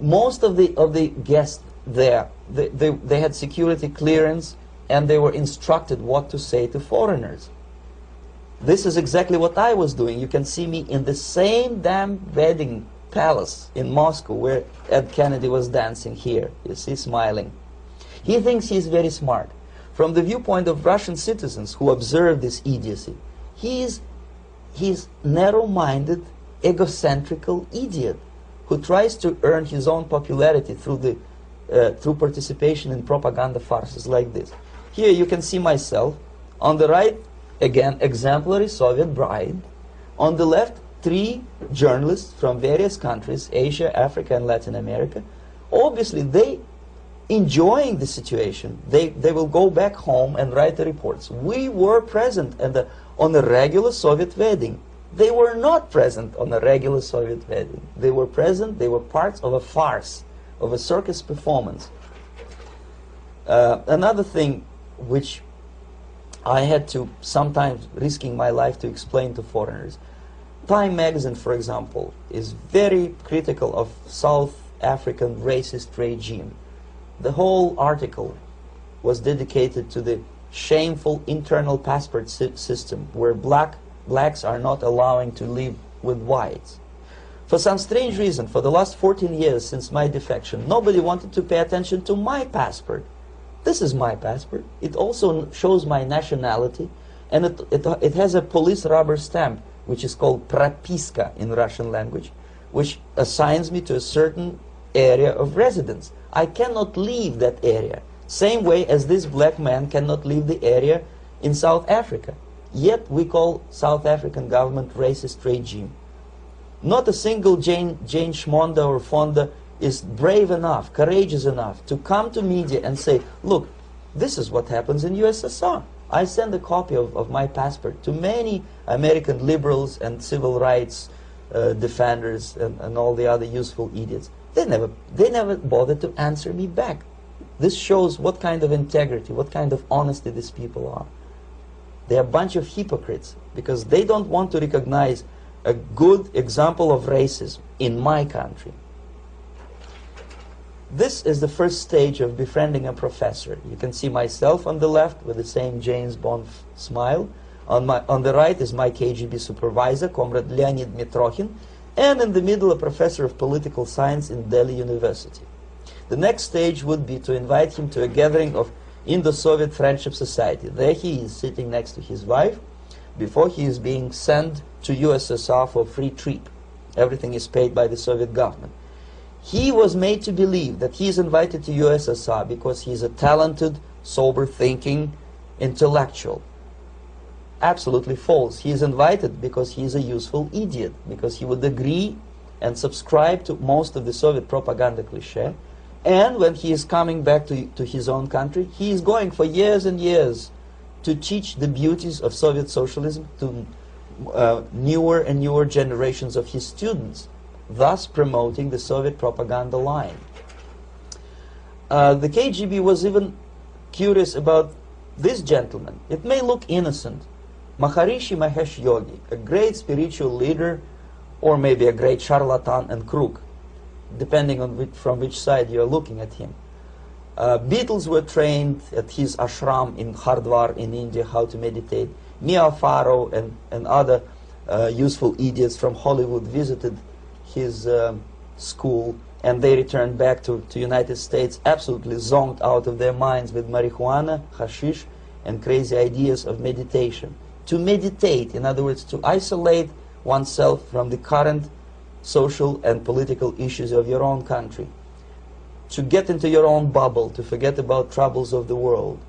Most of the guests there, they had security clearance, and they were instructed what to say to foreigners. This is exactly what I was doing. You can see me in the same damn wedding palace in Moscow where Ed Kennedy was dancing here. You see, smiling. He thinks he's very smart. From the viewpoint of Russian citizens who observe this idiocy, he's narrow-minded, egocentrical idiot who tries to earn his own popularity through participation in propaganda farces like this. Here you can see myself. On the right, again, exemplary Soviet bride. On the left, 3 journalists from various countries, Asia, Africa, and Latin America. Obviously, they enjoying the situation. They will go back home and write the reports. We were present on a regular Soviet wedding. They were not present on a regular Soviet wedding. They were present, they were parts of a farce, of a circus performance. Another thing which I had to, sometimes risking my life to explain to foreigners. Time magazine, for example, is very critical of South African racist regime. The whole article was dedicated to the shameful internal passport system where blacks are not allowing to live with whites. For some strange reason, for the last 14 years since my defection, nobody wanted to pay attention to my passport. This is my passport. It also shows my nationality, and it has a police rubber stamp, which is called propiska in Russian language, which assigns me to a certain area of residence. I cannot leave that area, same way as this black man cannot leave the area in South Africa. Yet we call South African government racist regime. Not a single Jane Schmonda or Fonda is brave enough, courageous enough to come to media and say, look, this is what happens in USSR. I send a copy of my passport to many American liberals and civil rights defenders and all the other useful idiots. They never bothered to answer me back. This shows what kind of integrity, what kind of honesty these people are. They're a bunch of hypocrites because they don't want to recognize a good example of racism in my country. This is the first stage of befriending a professor. You can see myself on the left with the same James Bond smile. On the right is my KGB supervisor, Comrade Leonid Mitrokhin, and in the middle a professor of political science in Delhi University. The next stage would be to invite him to a gathering of Indo-Soviet Friendship Society. There he is sitting next to his wife before he is being sent to USSR for a free trip. Everything is paid by the Soviet government. He was made to believe that he is invited to USSR because he is a talented, sober-thinking intellectual. Absolutely false. He is invited because he is a useful idiot, because he would agree and subscribe to most of the Soviet propaganda cliché. And when he is coming back to his own country, he is going for years and years to teach the beauties of Soviet socialism, newer and newer generations of his students, thus promoting the Soviet propaganda line. The KGB was even curious about this gentleman. It may look innocent. Maharishi Mahesh Yogi, a great spiritual leader, or maybe a great charlatan and crook, depending on from which side you are looking at him. Beatles were trained at his ashram in Hardwar in India how to meditate. Mia Farrow and other useful idiots from Hollywood visited his school, and they returned back to United States absolutely zonked out of their minds with marijuana, hashish, and crazy ideas of meditation. To meditate, in other words, to isolate oneself from the current social and political issues of your own country, to get into your own bubble, to forget about troubles of the world.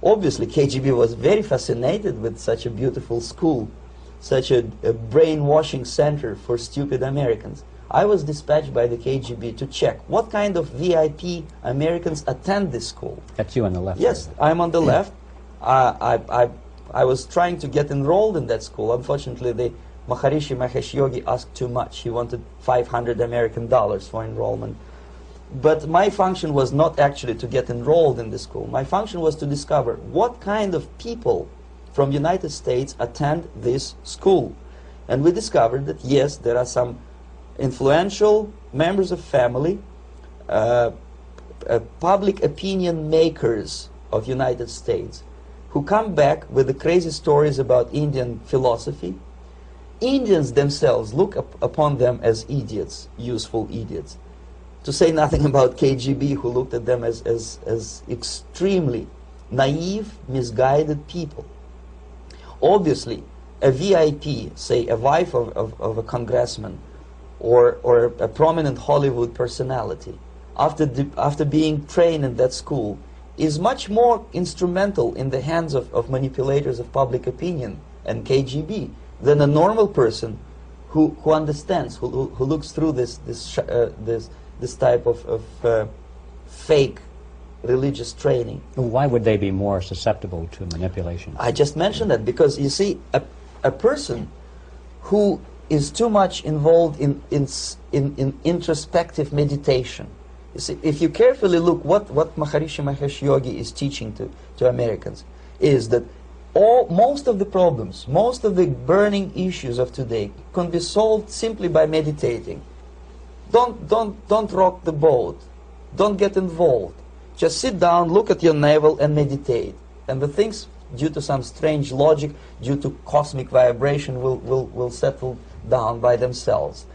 Obviously, KGB was very fascinated with such a beautiful school, such a brainwashing center for stupid Americans. I was dispatched by the KGB to check what kind of VIP Americans attend this school. That's you on the left. Yes, I'm on the left. I was trying to get enrolled in that school. Unfortunately, the Maharishi Mahesh Yogi asked too much. He wanted $500 American for enrollment. But my function was not actually to get enrolled in the school. My function was to discover what kind of people from United States attend this school. And we discovered that, yes, there are some influential members of family, public opinion makers of United States, who come back with the crazy stories about Indian philosophy. Indians themselves look upon them as idiots, useful idiots. To say nothing about KGB, who looked at them as extremely naive, misguided people. Obviously, a VIP, say a wife of a congressman, or a prominent Hollywood personality, after being trained in that school, is much more instrumental in the hands of manipulators of public opinion and KGB than a normal person who understands, who looks through this type of fake religious training. Why would they be more susceptible to manipulation? I just mentioned that because, you see, a person who is too much involved in introspective meditation. You see, if you carefully look what Maharishi Mahesh Yogi is teaching to Americans, is that most of the problems, most of the burning issues of today can be solved simply by meditating. Don't rock the boat. Don't get involved. Just sit down, look at your navel, and meditate. And the things, due to some strange logic, due to cosmic vibration, will settle down by themselves.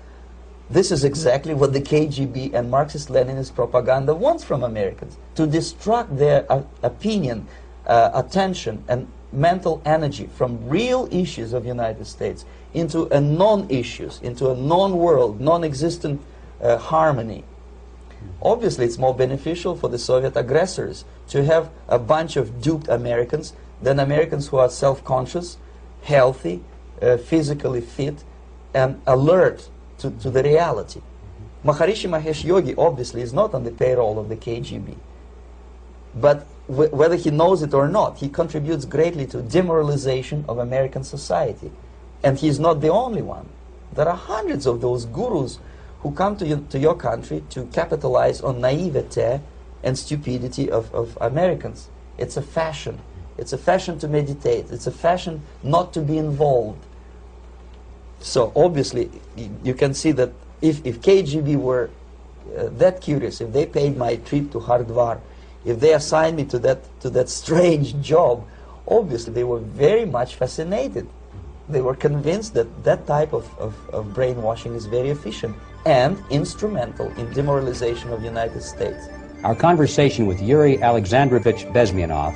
This is exactly what the KGB and Marxist-Leninist propaganda wants from Americans, to distract their opinion, attention, and mental energy from real issues of the United States into a non-issues, into a non-world, non-existent harmony. Obviously, it's more beneficial for the Soviet aggressors to have a bunch of duped Americans than Americans who are self-conscious, healthy, physically fit, and alert to the reality. Maharishi Mahesh Yogi obviously is not on the payroll of the KGB. But whether he knows it or not, he contributes greatly to demoralization of American society. And he's not the only one. There are hundreds of those gurus who come to your country to capitalize on naivete and stupidity of Americans. It's a fashion. It's a fashion to meditate. It's a fashion not to be involved. So obviously, you can see that if KGB were that curious, if they paid my trip to Hardwar, if they assigned me to that strange job, obviously they were very much fascinated. They were convinced that that type of brainwashing is very efficient and instrumental in demoralization of the United States. Our conversation with Yuri Alexandrovitch Bezmenov,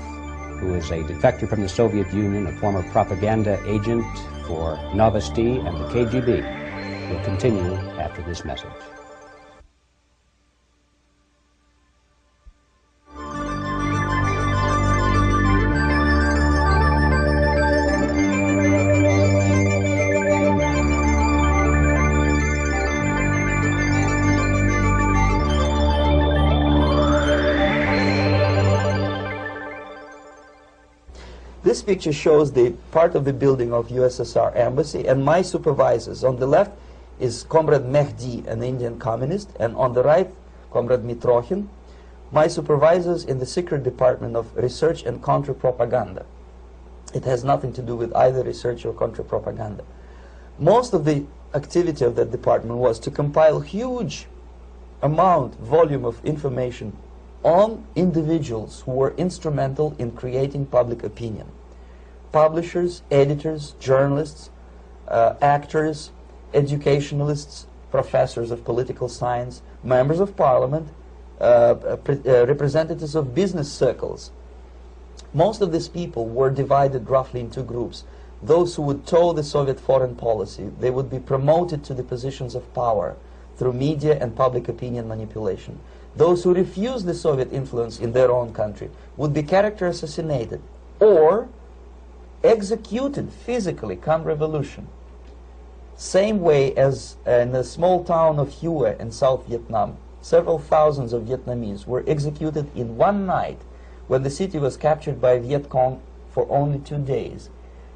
who is a defector from the Soviet Union, a former propaganda agent for Novosti and the KGB, will continue after this message. This This picture shows the part of the building of USSR embassy, and my supervisors. On the left is Comrade Mehdi, an Indian communist, and on the right, Comrade Mitrokhin, my supervisors in the secret department of research and counter-propaganda. It has nothing to do with either research or counter-propaganda. Most of the activity of that department was to compile huge volume of information on individuals who were instrumental in creating public opinion. Publishers, editors, journalists, actors, educationalists, professors of political science, members of parliament, representatives of business circles. Most of these people were divided roughly in two groups. Those who would toe the Soviet foreign policy, they would be promoted to the positions of power through media and public opinion manipulation. Those who refused the Soviet influence in their own country would be character assassinated or executed physically come revolution. Same way as in the small town of Hue in South Vietnam, several thousands of Vietnamese were executed in one night when the city was captured by Viet Cong for only 2 days.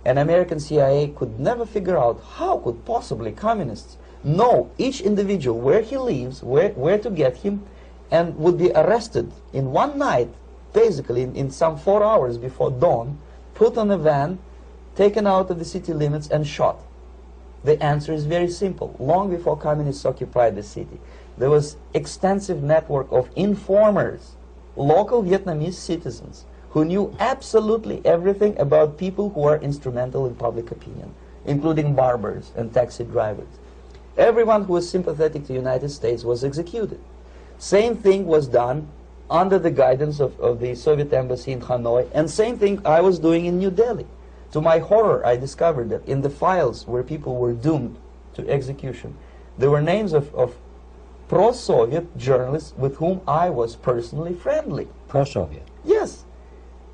And American CIA could never figure out how could possibly communists know each individual, where he lives, where to get him, and would be arrested in one night, basically in some 4 hours before dawn, put on a van, taken out of the city limits and shot. The answer is very simple. Long before communists occupied the city, there was extensive network of informers, local Vietnamese citizens, who knew absolutely everything about people who are instrumental in public opinion, including barbers and taxi drivers. Everyone who was sympathetic to the United States was executed. Same thing was done under the guidance of the Soviet embassy in Hanoi, and same thing I was doing in New Delhi. To my horror, I discovered that in the files where people were doomed to execution, there were names of pro-Soviet journalists with whom I was personally friendly. Pro-Soviet? Yes.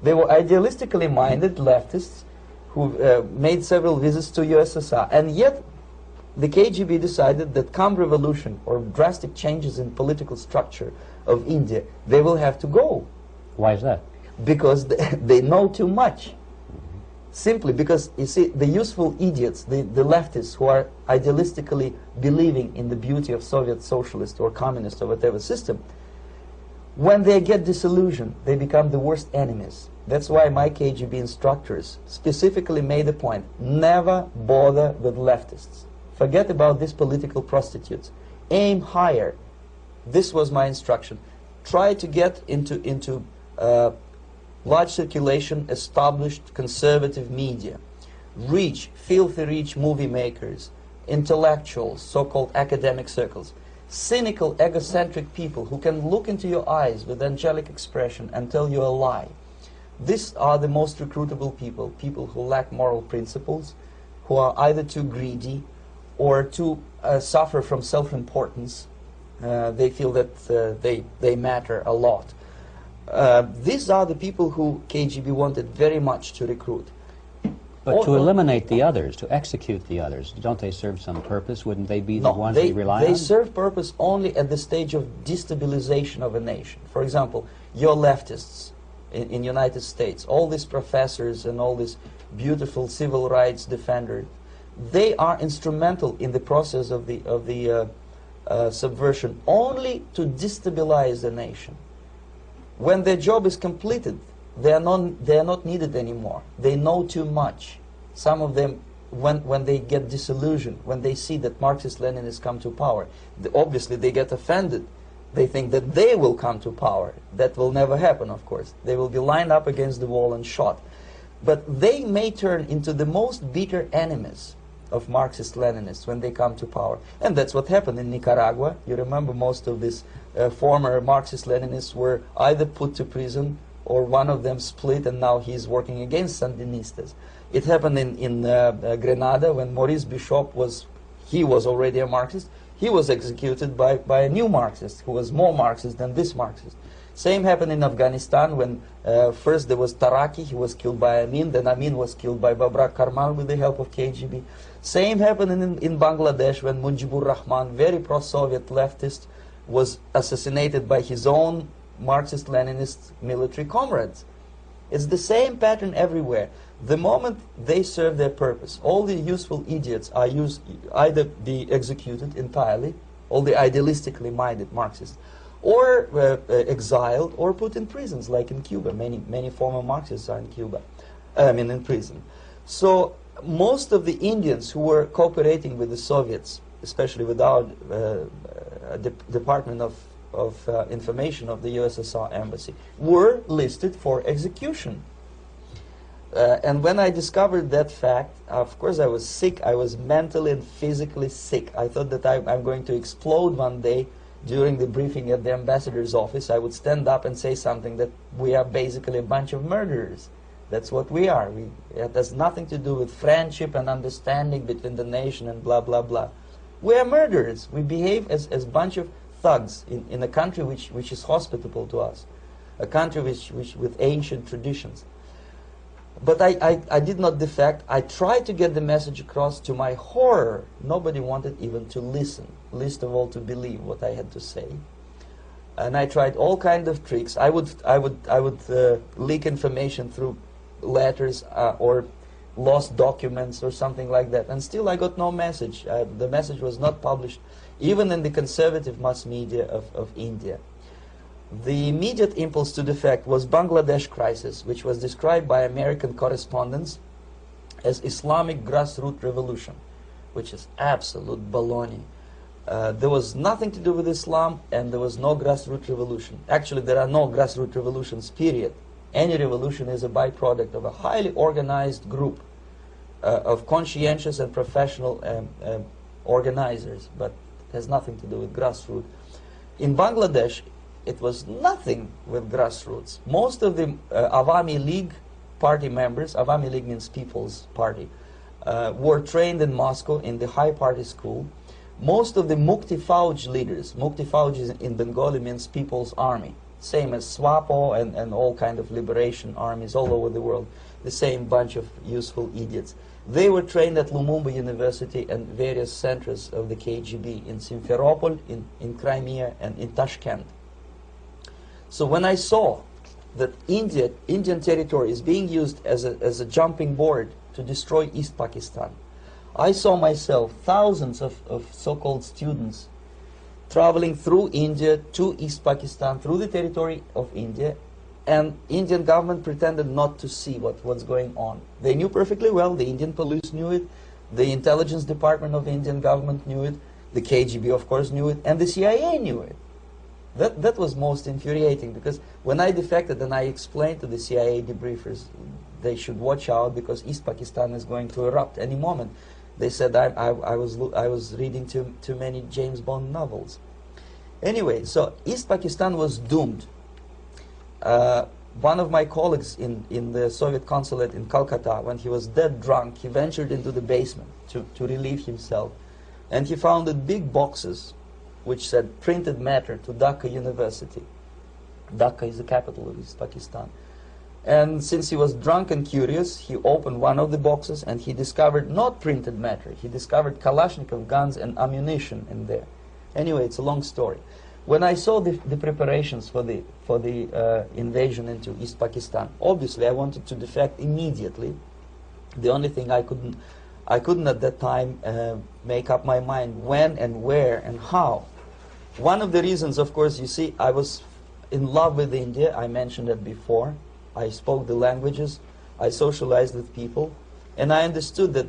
They were idealistically minded leftists who made several visits to USSR, and yet the KGB decided that come revolution or drastic changes in political structure of India, they will have to go. Why is that? Because they know too much. Simply because, you see, the useful idiots, the leftists who are idealistically believing in the beauty of Soviet socialist or communist or whatever system, when they get disillusioned, they become the worst enemies. That's why my KGB instructors specifically made a point, never bother with leftists. Forget about these political prostitutes. Aim higher. This was my instruction. Try to get into large circulation, established conservative media. Rich, filthy rich movie makers, intellectuals, so-called academic circles. Cynical, egocentric people who can look into your eyes with angelic expression and tell you a lie. These are the most recruitable people, people who lack moral principles, who are either too greedy or too suffer from self-importance. They feel that they matter a lot. These are the people who KGB wanted very much to recruit. But to eliminate the others, to execute the others, don't they serve some purpose? Wouldn't they be the ones we rely on? They serve purpose only at the stage of destabilization of a nation. For example, your leftists in United States, all these professors and all these beautiful civil rights defenders, they are instrumental in the process of the subversion only to destabilize the nation. When their job is completed, they are not needed anymore. They know too much. Some of them, when they get disillusioned, when they see that Marxist-Leninists come to power, obviously they get offended. They think that they will come to power. That will never happen, of course. They will be lined up against the wall and shot. But they may turn into the most bitter enemies of Marxist-Leninists when they come to power. And that's what happened in Nicaragua. You remember most of these former Marxist-Leninists were either put to prison or one of them split, and now he's working against Sandinistas. It happened in Grenada when Maurice Bishop was already a Marxist. He was executed by a new Marxist who was more Marxist than this Marxist. Same happened in Afghanistan when first there was Taraki, he was killed by Amin, then Amin was killed by Babrak Karmal with the help of KGB. Same happened in Bangladesh when Mujibur Rahman, very pro-Soviet leftist, was assassinated by his own Marxist-Leninist military comrades. It's the same pattern everywhere. The moment they serve their purpose, all the useful idiots are either be executed entirely, all the idealistically minded Marxists, or exiled or put in prisons, like in Cuba. Many former Marxists are in Cuba, in prison. So most of the Indians who were cooperating with the Soviets, especially with our Department of Information of the USSR Embassy, were listed for execution. And when I discovered that fact, of course I was sick. I was mentally and physically sick. I thought that I'm going to explode one day during the briefing at the ambassador's office. I would stand up and say something that we are basically a bunch of murderers. That's what we are. It has nothing to do with friendship and understanding between the nation and blah, blah, blah. We are murderers. We behave as a bunch of thugs in a country which is hospitable to us, a country which with ancient traditions. But I did not defect. I tried to get the message across. To my horror, nobody wanted even to listen, least of all to believe what I had to say. And I tried all kinds of tricks. I would leak information through letters or lost documents or something like that. And still I got no message. The message was not published, even in the conservative mass media of India. The immediate impulse to defect was Bangladesh crisis, which was described by American correspondents as Islamic grassroots revolution, which is absolute baloney. There was nothing to do with Islam, and there was no grassroots revolution. Actually, there are no grassroots revolutions, period. Any revolution is a byproduct of a highly organized group of conscientious and professional organizers, but it has nothing to do with grassroots. In Bangladesh, it was nothing with grassroots. Most of the Awami League party members, Awami League means People's Party, were trained in Moscow in the High Party School. Most of the Mukti Fauj leaders, Mukti Fauj in Bengali means People's Army, same as SWAPO and all kind of liberation armies all over the world, the same bunch of useful idiots. They were trained at Lumumba University and various centers of the KGB in Simferopol, in Crimea, and in Tashkent. So when I saw that Indian territory is being used as a jumping board to destroy East Pakistan, I saw myself thousands of so-called students traveling through India to East Pakistan, through the territory of India, and Indian government pretended not to see what's going on. They knew perfectly well, the Indian police knew it, the intelligence department of the Indian government knew it, the KGB of course knew it, and the CIA knew it. That was most infuriating, because when I defected and I explained to the CIA debriefers they should watch out because East Pakistan is going to erupt any moment, they said I was reading too many James Bond novels. Anyway, so East Pakistan was doomed. One of my colleagues in the Soviet consulate in Calcutta, when he was dead drunk, he ventured into the basement to relieve himself, and he found big boxes which said printed matter to Dhaka University. Dhaka is the capital of East Pakistan. And since he was drunk and curious, he opened one of the boxes and he discovered not printed matter. He discovered Kalashnikov guns and ammunition in there. Anyway, it's a long story. When I saw the preparations for the invasion into East Pakistan, obviously I wanted to defect immediately. The only thing I couldn't at that time make up my mind when and where and how. One of the reasons, of course, you see, I was in love with India. I mentioned it before. I spoke the languages. I socialized with people. And I understood that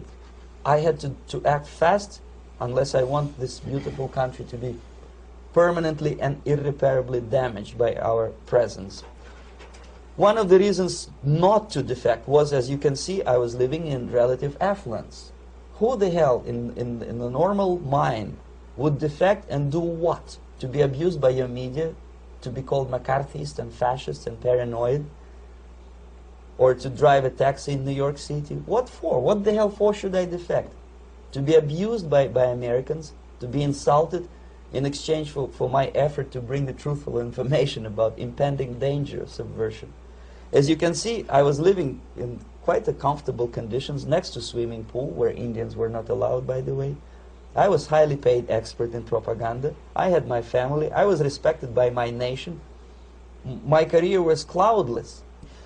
I had to act fast unless I want this beautiful country to be permanently and irreparably damaged by our presence. One of the reasons not to defect was, as you can see, I was living in relative affluence. Who the hell in the normal mind would defect and do what? To be abused by your media, to be called McCarthyist and fascist and paranoid, or to drive a taxi in New York City? What for? What the hell for should I defect? To be abused by Americans, to be insulted in exchange for my effort to bring the truthful information about impending danger of subversion. As you can see, I was living in quite a comfortable conditions next to swimming pool, where Indians were not allowed, by the way. I was highly paid expert in propaganda. I had my family. I was respected by my nation. My career was cloudless.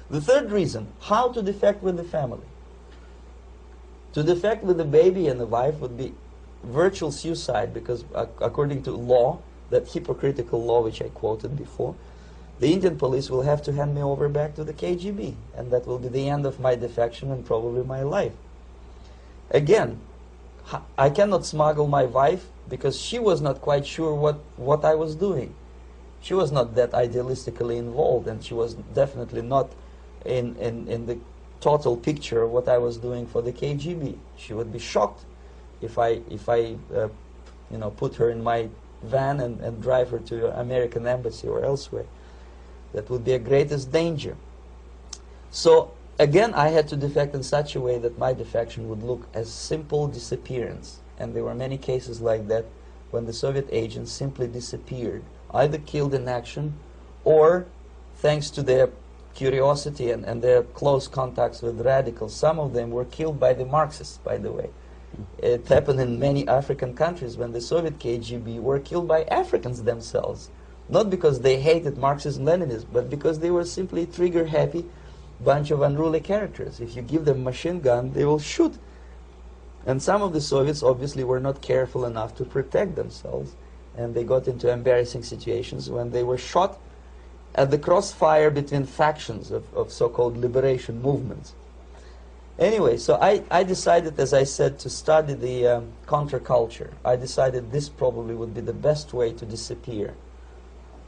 The third reason, how to defect with the family. To defect with the baby and the wife would be virtual suicide, because according to law, that hypocritical law which I quoted before, the Indian police will have to hand me over back to the KGB, and that will be the end of my defection and probably my life. Again, I cannot smuggle my wife because she was not quite sure what I was doing. She was not that idealistically involved, and she was definitely not in the total picture of what I was doing for the KGB. She would be shocked if I you know, put her in my van and drive her to the American embassy or elsewhere. That would be a greatest danger. So again, I had to defect in such a way that my defection would look as simple disappearance. And there were many cases like that when the Soviet agents simply disappeared, either killed in action or, thanks to their curiosity and their close contacts with radicals, some of them were killed by the Marxists, by the way. It happened in many African countries when the Soviet KGB were killed by Africans themselves. Not because they hated Marxism and Leninism, but because they were simply trigger-happy bunch of unruly characters. If you give them a machine gun, they will shoot. And some of the Soviets obviously were not careful enough to protect themselves, and they got into embarrassing situations when they were shot at the crossfire between factions of so-called liberation movements. Anyway, so I decided, as I said, to study the counterculture. I decided this probably would be the best way to disappear.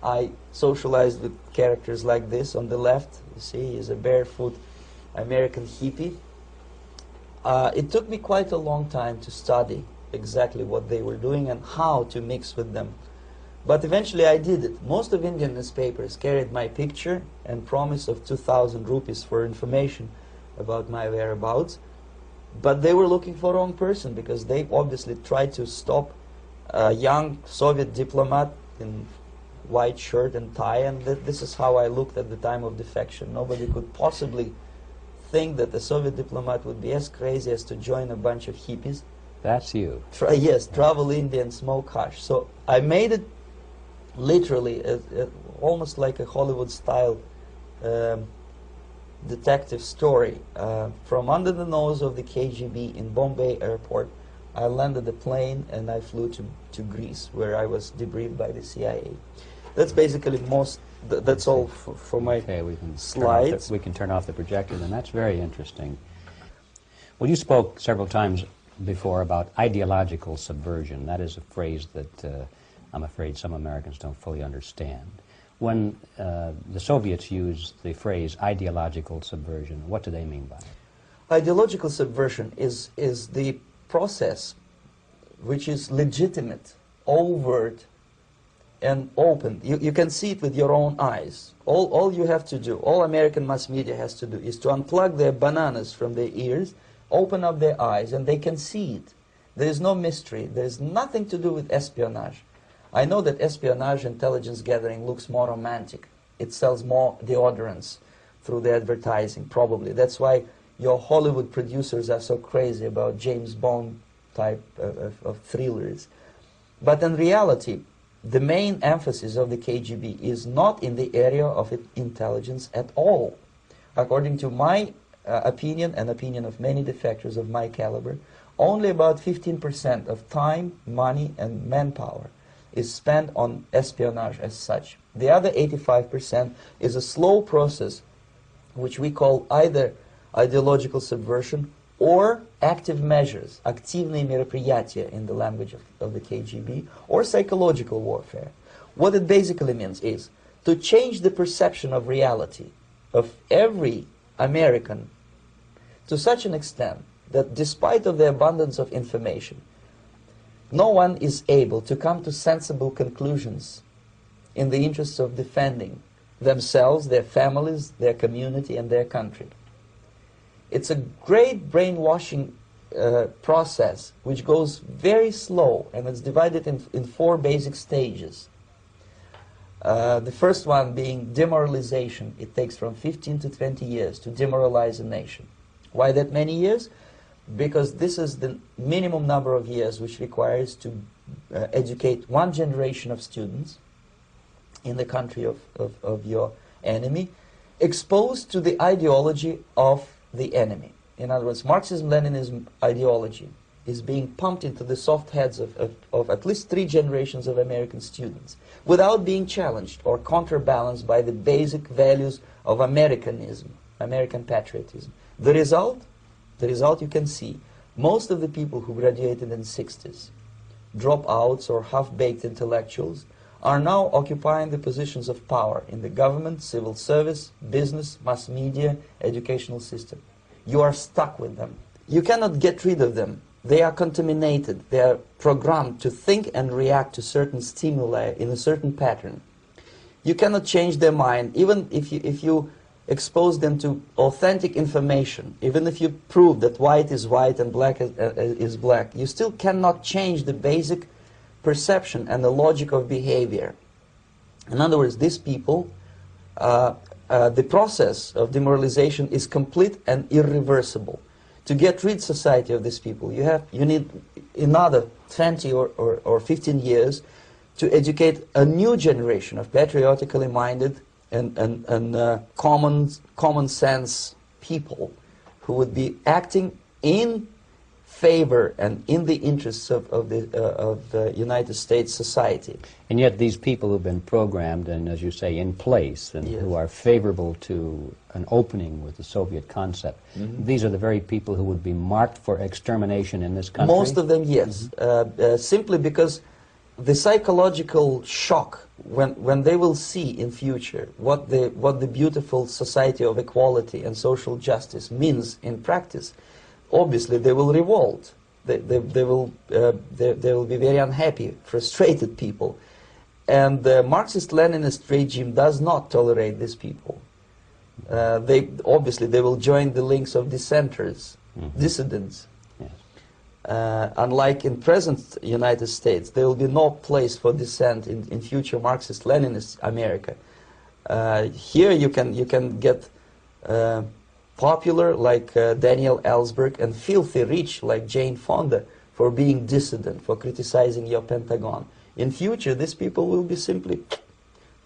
I socialized with characters like this. On the left, you see, is a barefoot American hippie. It took me quite a long time to study exactly what they were doing and how to mix with them. But eventually I did it. Most of Indian newspapers carried my picture and promise of 2,000 rupees for information about my whereabouts. But they were looking for the wrong person, because they obviously tried to stop a young Soviet diplomat in white shirt and tie, and this is how I looked at the time of defection. Nobody could possibly think that a Soviet diplomat would be as crazy as to join a bunch of hippies. That's you. Yes, travel India and smoke hash. So I made it literally almost like a Hollywood-style detective story. From under the nose of the KGB in Bombay airport, I landed the plane and I flew to Greece, where I was debriefed by the CIA. That's basically that's all for my slides. We can turn off the projector, and that's very interesting. Well, you spoke several times before about ideological subversion. That is a phrase that I'm afraid some Americans don't fully understand. When the Soviets use the phrase ideological subversion, what do they mean by it? Ideological subversion is the process which is legitimate, overt, and open. You can see it with your own eyes. All you have to do, all American mass media has to do, is to unplug their bananas from their ears, open up their eyes, and they can see it. There is no mystery. There is nothing to do with espionage. I know that espionage intelligence gathering looks more romantic. It sells more deodorants through the advertising, probably. That's why your Hollywood producers are so crazy about James Bond type of thrillers. But in reality, the main emphasis of the KGB is not in the area of intelligence at all. According to my opinion and opinion of many defectors of my caliber, only about 15% of time, money, and manpower is spent on espionage as such. The other 85% is a slow process which we call either ideological subversion or active measures, активные мероприятия in the language of the KGB, or psychological warfare. What it basically means is to change the perception of reality of every American to such an extent that despite of the abundance of information, no one is able to come to sensible conclusions in the interests of defending themselves, their families, their community, and their country. It's a great brainwashing process which goes very slow, and it's divided in 4 basic stages. The first one being demoralization. It takes from 15 to 20 years to demoralize a nation. Why that many years? Because this is the minimum number of years which requires to educate one generation of students in the country of your enemy, exposed to the ideology of the enemy. In other words, Marxism-Leninism ideology is being pumped into the soft heads of at least 3 generations of American students without being challenged or counterbalanced by the basic values of Americanism, American patriotism. The result you can see. Most of the people who graduated in the 60s, dropouts or half-baked intellectuals, are now occupying the positions of power in the government, civil service, business, mass media, educational system. You are stuck with them. You cannot get rid of them. They are contaminated. They are programmed to think and react to certain stimuli in a certain pattern. You cannot change their mind, even if you expose them to authentic information, even if you prove that white is white and black is black. You still cannot change the basic perception and the logic of behavior. In other words, these people, the process of demoralization is complete and irreversible. To get rid society of these people, you need another 20 or 15 years to educate a new generation of patriotically minded and common sense people who would be acting in favor and in the interests of the United States society. And yet these people who've been programmed and, as you say, in place and who are favorable to an opening with the Soviet concept, these are the very people who would be marked for extermination in this country? Most of them, yes. Simply because the psychological shock when they will see in future what the beautiful society of equality and social justice means in practice, obviously they will revolt. They will be very unhappy, frustrated people. And the Marxist-Leninist regime does not tolerate these people. Obviously they will join the links of dissenters, dissidents. Unlike in present United States, there will be no place for dissent in future Marxist-Leninist America. Here you can get popular like Daniel Ellsberg and filthy rich like Jane Fonda for being dissident, for criticizing your Pentagon. In future, these people will be simply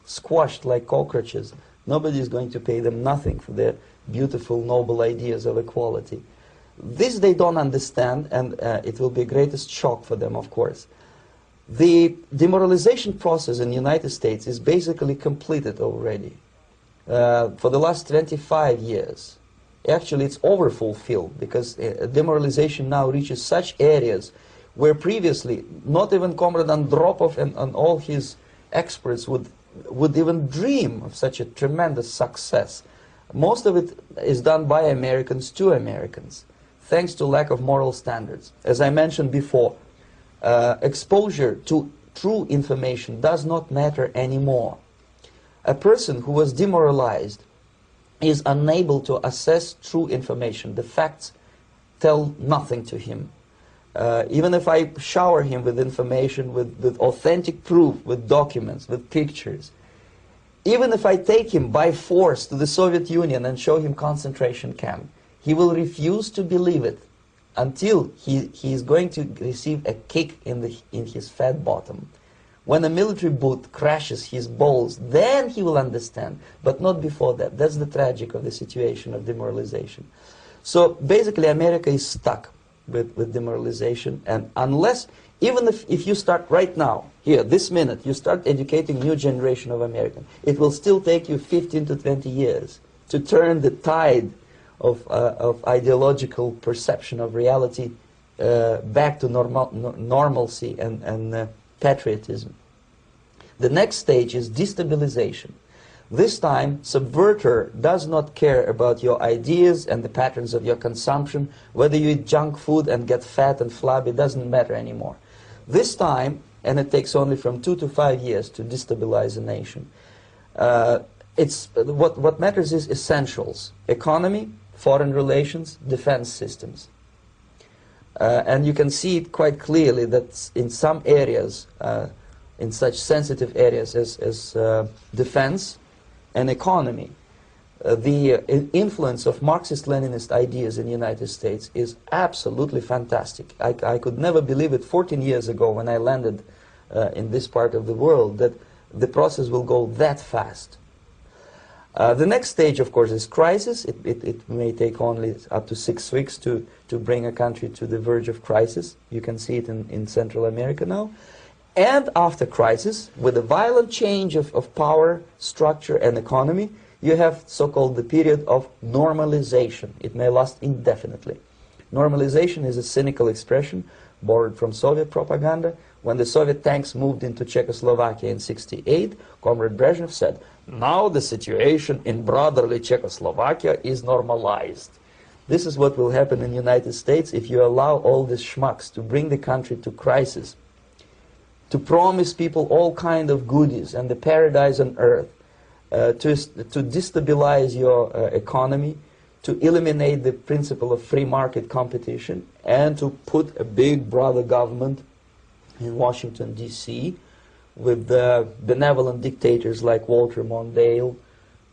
squashed like cockroaches. Nobody is going to pay them nothing for their beautiful, noble ideas of equality. This they don't understand, and it will be the greatest shock for them, of course. The demoralization process in the United States is basically completed already. For the last 25 years. Actually, it's overfulfilled, because demoralization now reaches such areas where previously not even Comrade Andropov and all his experts would even dream of such a tremendous success. Most of it is done by Americans to Americans, thanks to lack of moral standards. As I mentioned before, exposure to true information does not matter anymore. A person who was demoralized is unable to assess true information. The facts tell nothing to him. Even if I shower him with information, with authentic proof, with documents, with pictures, even if I take him by force to the Soviet Union and show him concentration camp, he will refuse to believe it until he is going to receive a kick in his fat bottom. When a military boot crashes his balls, then he will understand, but not before that. That's the tragic of the situation of demoralization. So basically America is stuck with demoralization, and unless, even if you start right now, here, this minute, you start educating new generation of Americans, it will still take you 15 to 20 years to turn the tide of ideological perception of reality back to normalcy and patriotism. The next stage is destabilization. This time, subverter does not care about your ideas and the patterns of your consumption. Whether you eat junk food and get fat and flabby, doesn't matter anymore. This time, and it takes only from 2 to 5 years to destabilize a nation, what matters is essentials: economy, foreign relations, defense systems. And you can see it quite clearly that in some areas, in such sensitive areas as defense and economy, the influence of Marxist-Leninist ideas in the United States is absolutely fantastic. I could never believe it 14 years ago when I landed in this part of the world, that the process will go that fast. The next stage, of course, is crisis. It may take only up to 6 weeks to bring a country to the verge of crisis. You can see it in Central America now. And after crisis, with a violent change of power, structure, and economy, you have so-called the period of normalization. It may last indefinitely. Normalization is a cynical expression borrowed from Soviet propaganda. When the Soviet tanks moved into Czechoslovakia in '68, Comrade Brezhnev said, "Now the situation in brotherly Czechoslovakia is normalized." This is what will happen in the United States if you allow all these schmucks to bring the country to crisis, to promise people all kind of goodies and the paradise on earth, to destabilize your economy, to eliminate the principle of free market competition, and to put a big brother government in Washington, D.C., with benevolent dictators like Walter Mondale,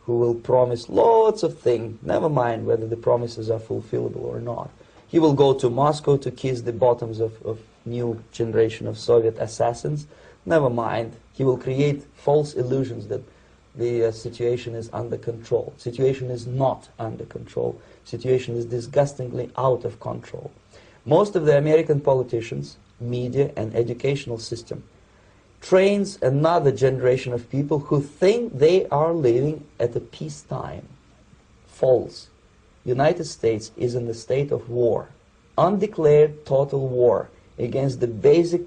who will promise lots of things, never mind whether the promises are fulfillable or not. He will go to Moscow to kiss the bottoms of new generation of Soviet assassins, never mind. He will create false illusions that the situation is under control. Situation is not under control. Situation is disgustingly out of control. Most of the American politicians, media, and educational system trains another generation of people who think they are living at a peacetime. False. United States is in the state of war, undeclared total war against the basic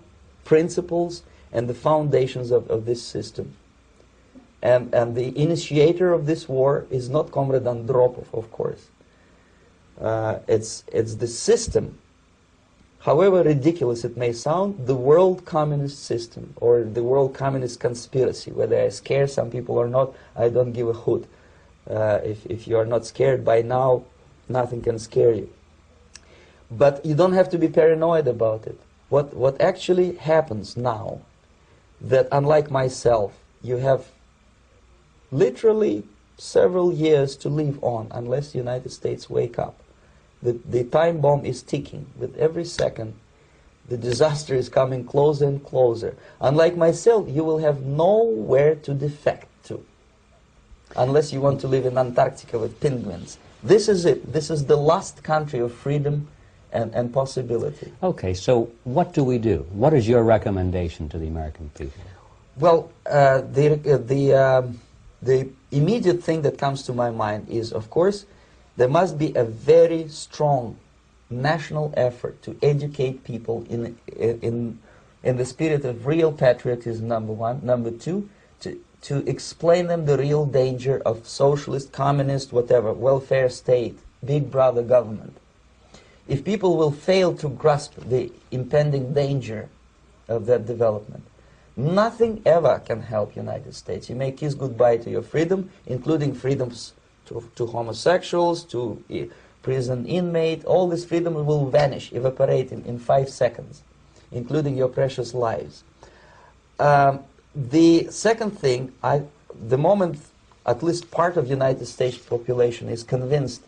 principles and the foundations of this system. And the initiator of this war is not Comrade Andropov, of course. It's the system. However ridiculous it may sound, the world communist system or the world communist conspiracy, whether I scare some people or not, I don't give a hoot. If you are not scared by now, nothing can scare you. But you don't have to be paranoid about it. What actually happens now, that unlike myself, you have literally several years to live on unless the United States wake up. The time bomb is ticking. With every second, the disaster is coming closer and closer. Unlike myself, you will have nowhere to defect to, unless you want to live in Antarctica with penguins. This is it. This is the last country of freedom and possibility. Okay, so what do we do? What is your recommendation to the American people? Well, the immediate thing that comes to my mind is, of course, there must be a very strong national effort to educate people in the spirit of real patriotism, number one. Number two, to explain them the real danger of socialist, communist, whatever, welfare state, big brother government. If people will fail to grasp the impending danger of that development, nothing ever can help United States. You may kiss goodbye to your freedom, including freedoms to homosexuals, to prison inmate. All this freedom will vanish, evaporate in 5 seconds, including your precious lives. The second thing, the moment at least part of the United States population is convinced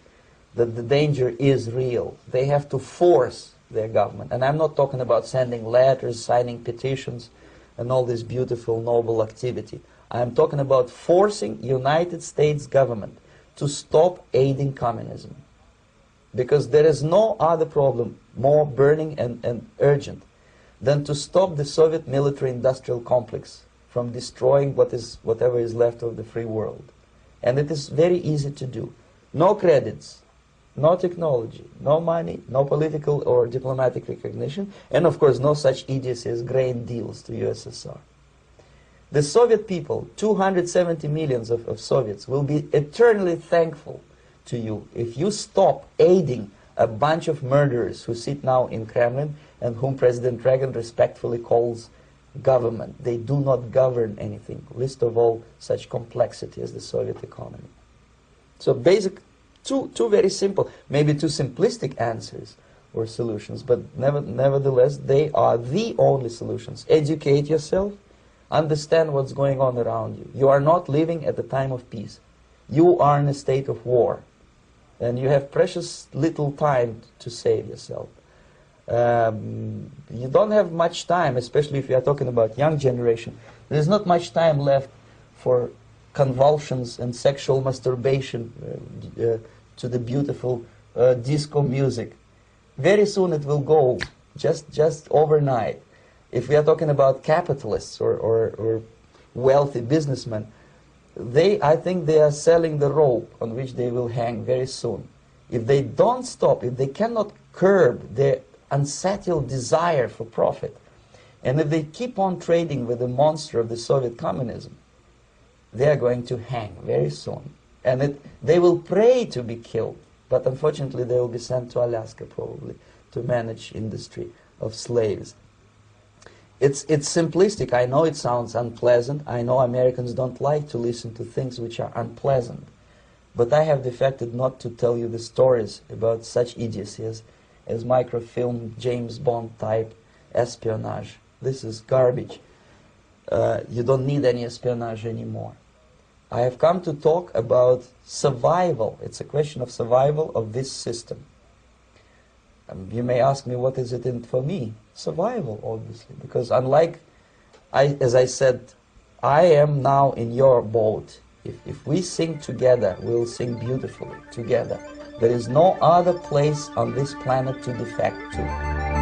that the danger is real, they have to force their government. And I'm not talking about sending letters, signing petitions, and all this beautiful, noble activity. I'm talking about forcing United States government to stop aiding communism. Because there is no other problem more burning and urgent than to stop the Soviet military-industrial complex from destroying whatever is left of the free world. And it is very easy to do. No credits, no technology, no money, no political or diplomatic recognition, and of course no such idiocy as grain deals to USSR. The Soviet people, 270 million of Soviets, will be eternally thankful to you if you stop aiding a bunch of murderers who sit now in Kremlin and whom President Reagan respectfully calls government. They do not govern anything, least of all such complexity as the Soviet economy. So basic, two very simple, maybe too simplistic answers or solutions, but nevertheless they are the only solutions. Educate yourself, understand what's going on around you. You are not living at the time of peace. You are in a state of war, and you have precious little time to save yourself. You don't have much time, especially if you are talking about young generation. There's not much time left for convulsions and sexual masturbation to the beautiful disco music. Very soon it will go, just overnight. If we are talking about capitalists or wealthy businessmen, I think they are selling the rope on which they will hang very soon. If they don't stop, if they cannot curb their unsettled desire for profit, and if they keep on trading with the monster of the Soviet communism, they are going to hang very soon. And they will pray to be killed, but unfortunately they will be sent to Alaska probably to manage industry of slaves. It's simplistic. I know it sounds unpleasant. I know Americans don't like to listen to things which are unpleasant. But I have defected not to tell you the stories about such idiocy as microfilm, James Bond type espionage. This is garbage. You don't need any espionage anymore. I have come to talk about survival. It's a question of survival of this system. You may ask me, what is it in for me? Survival, obviously, because unlike, as I said, I am now in your boat. If we sing together, we'll sing beautifully together. There is no other place on this planet to defect to.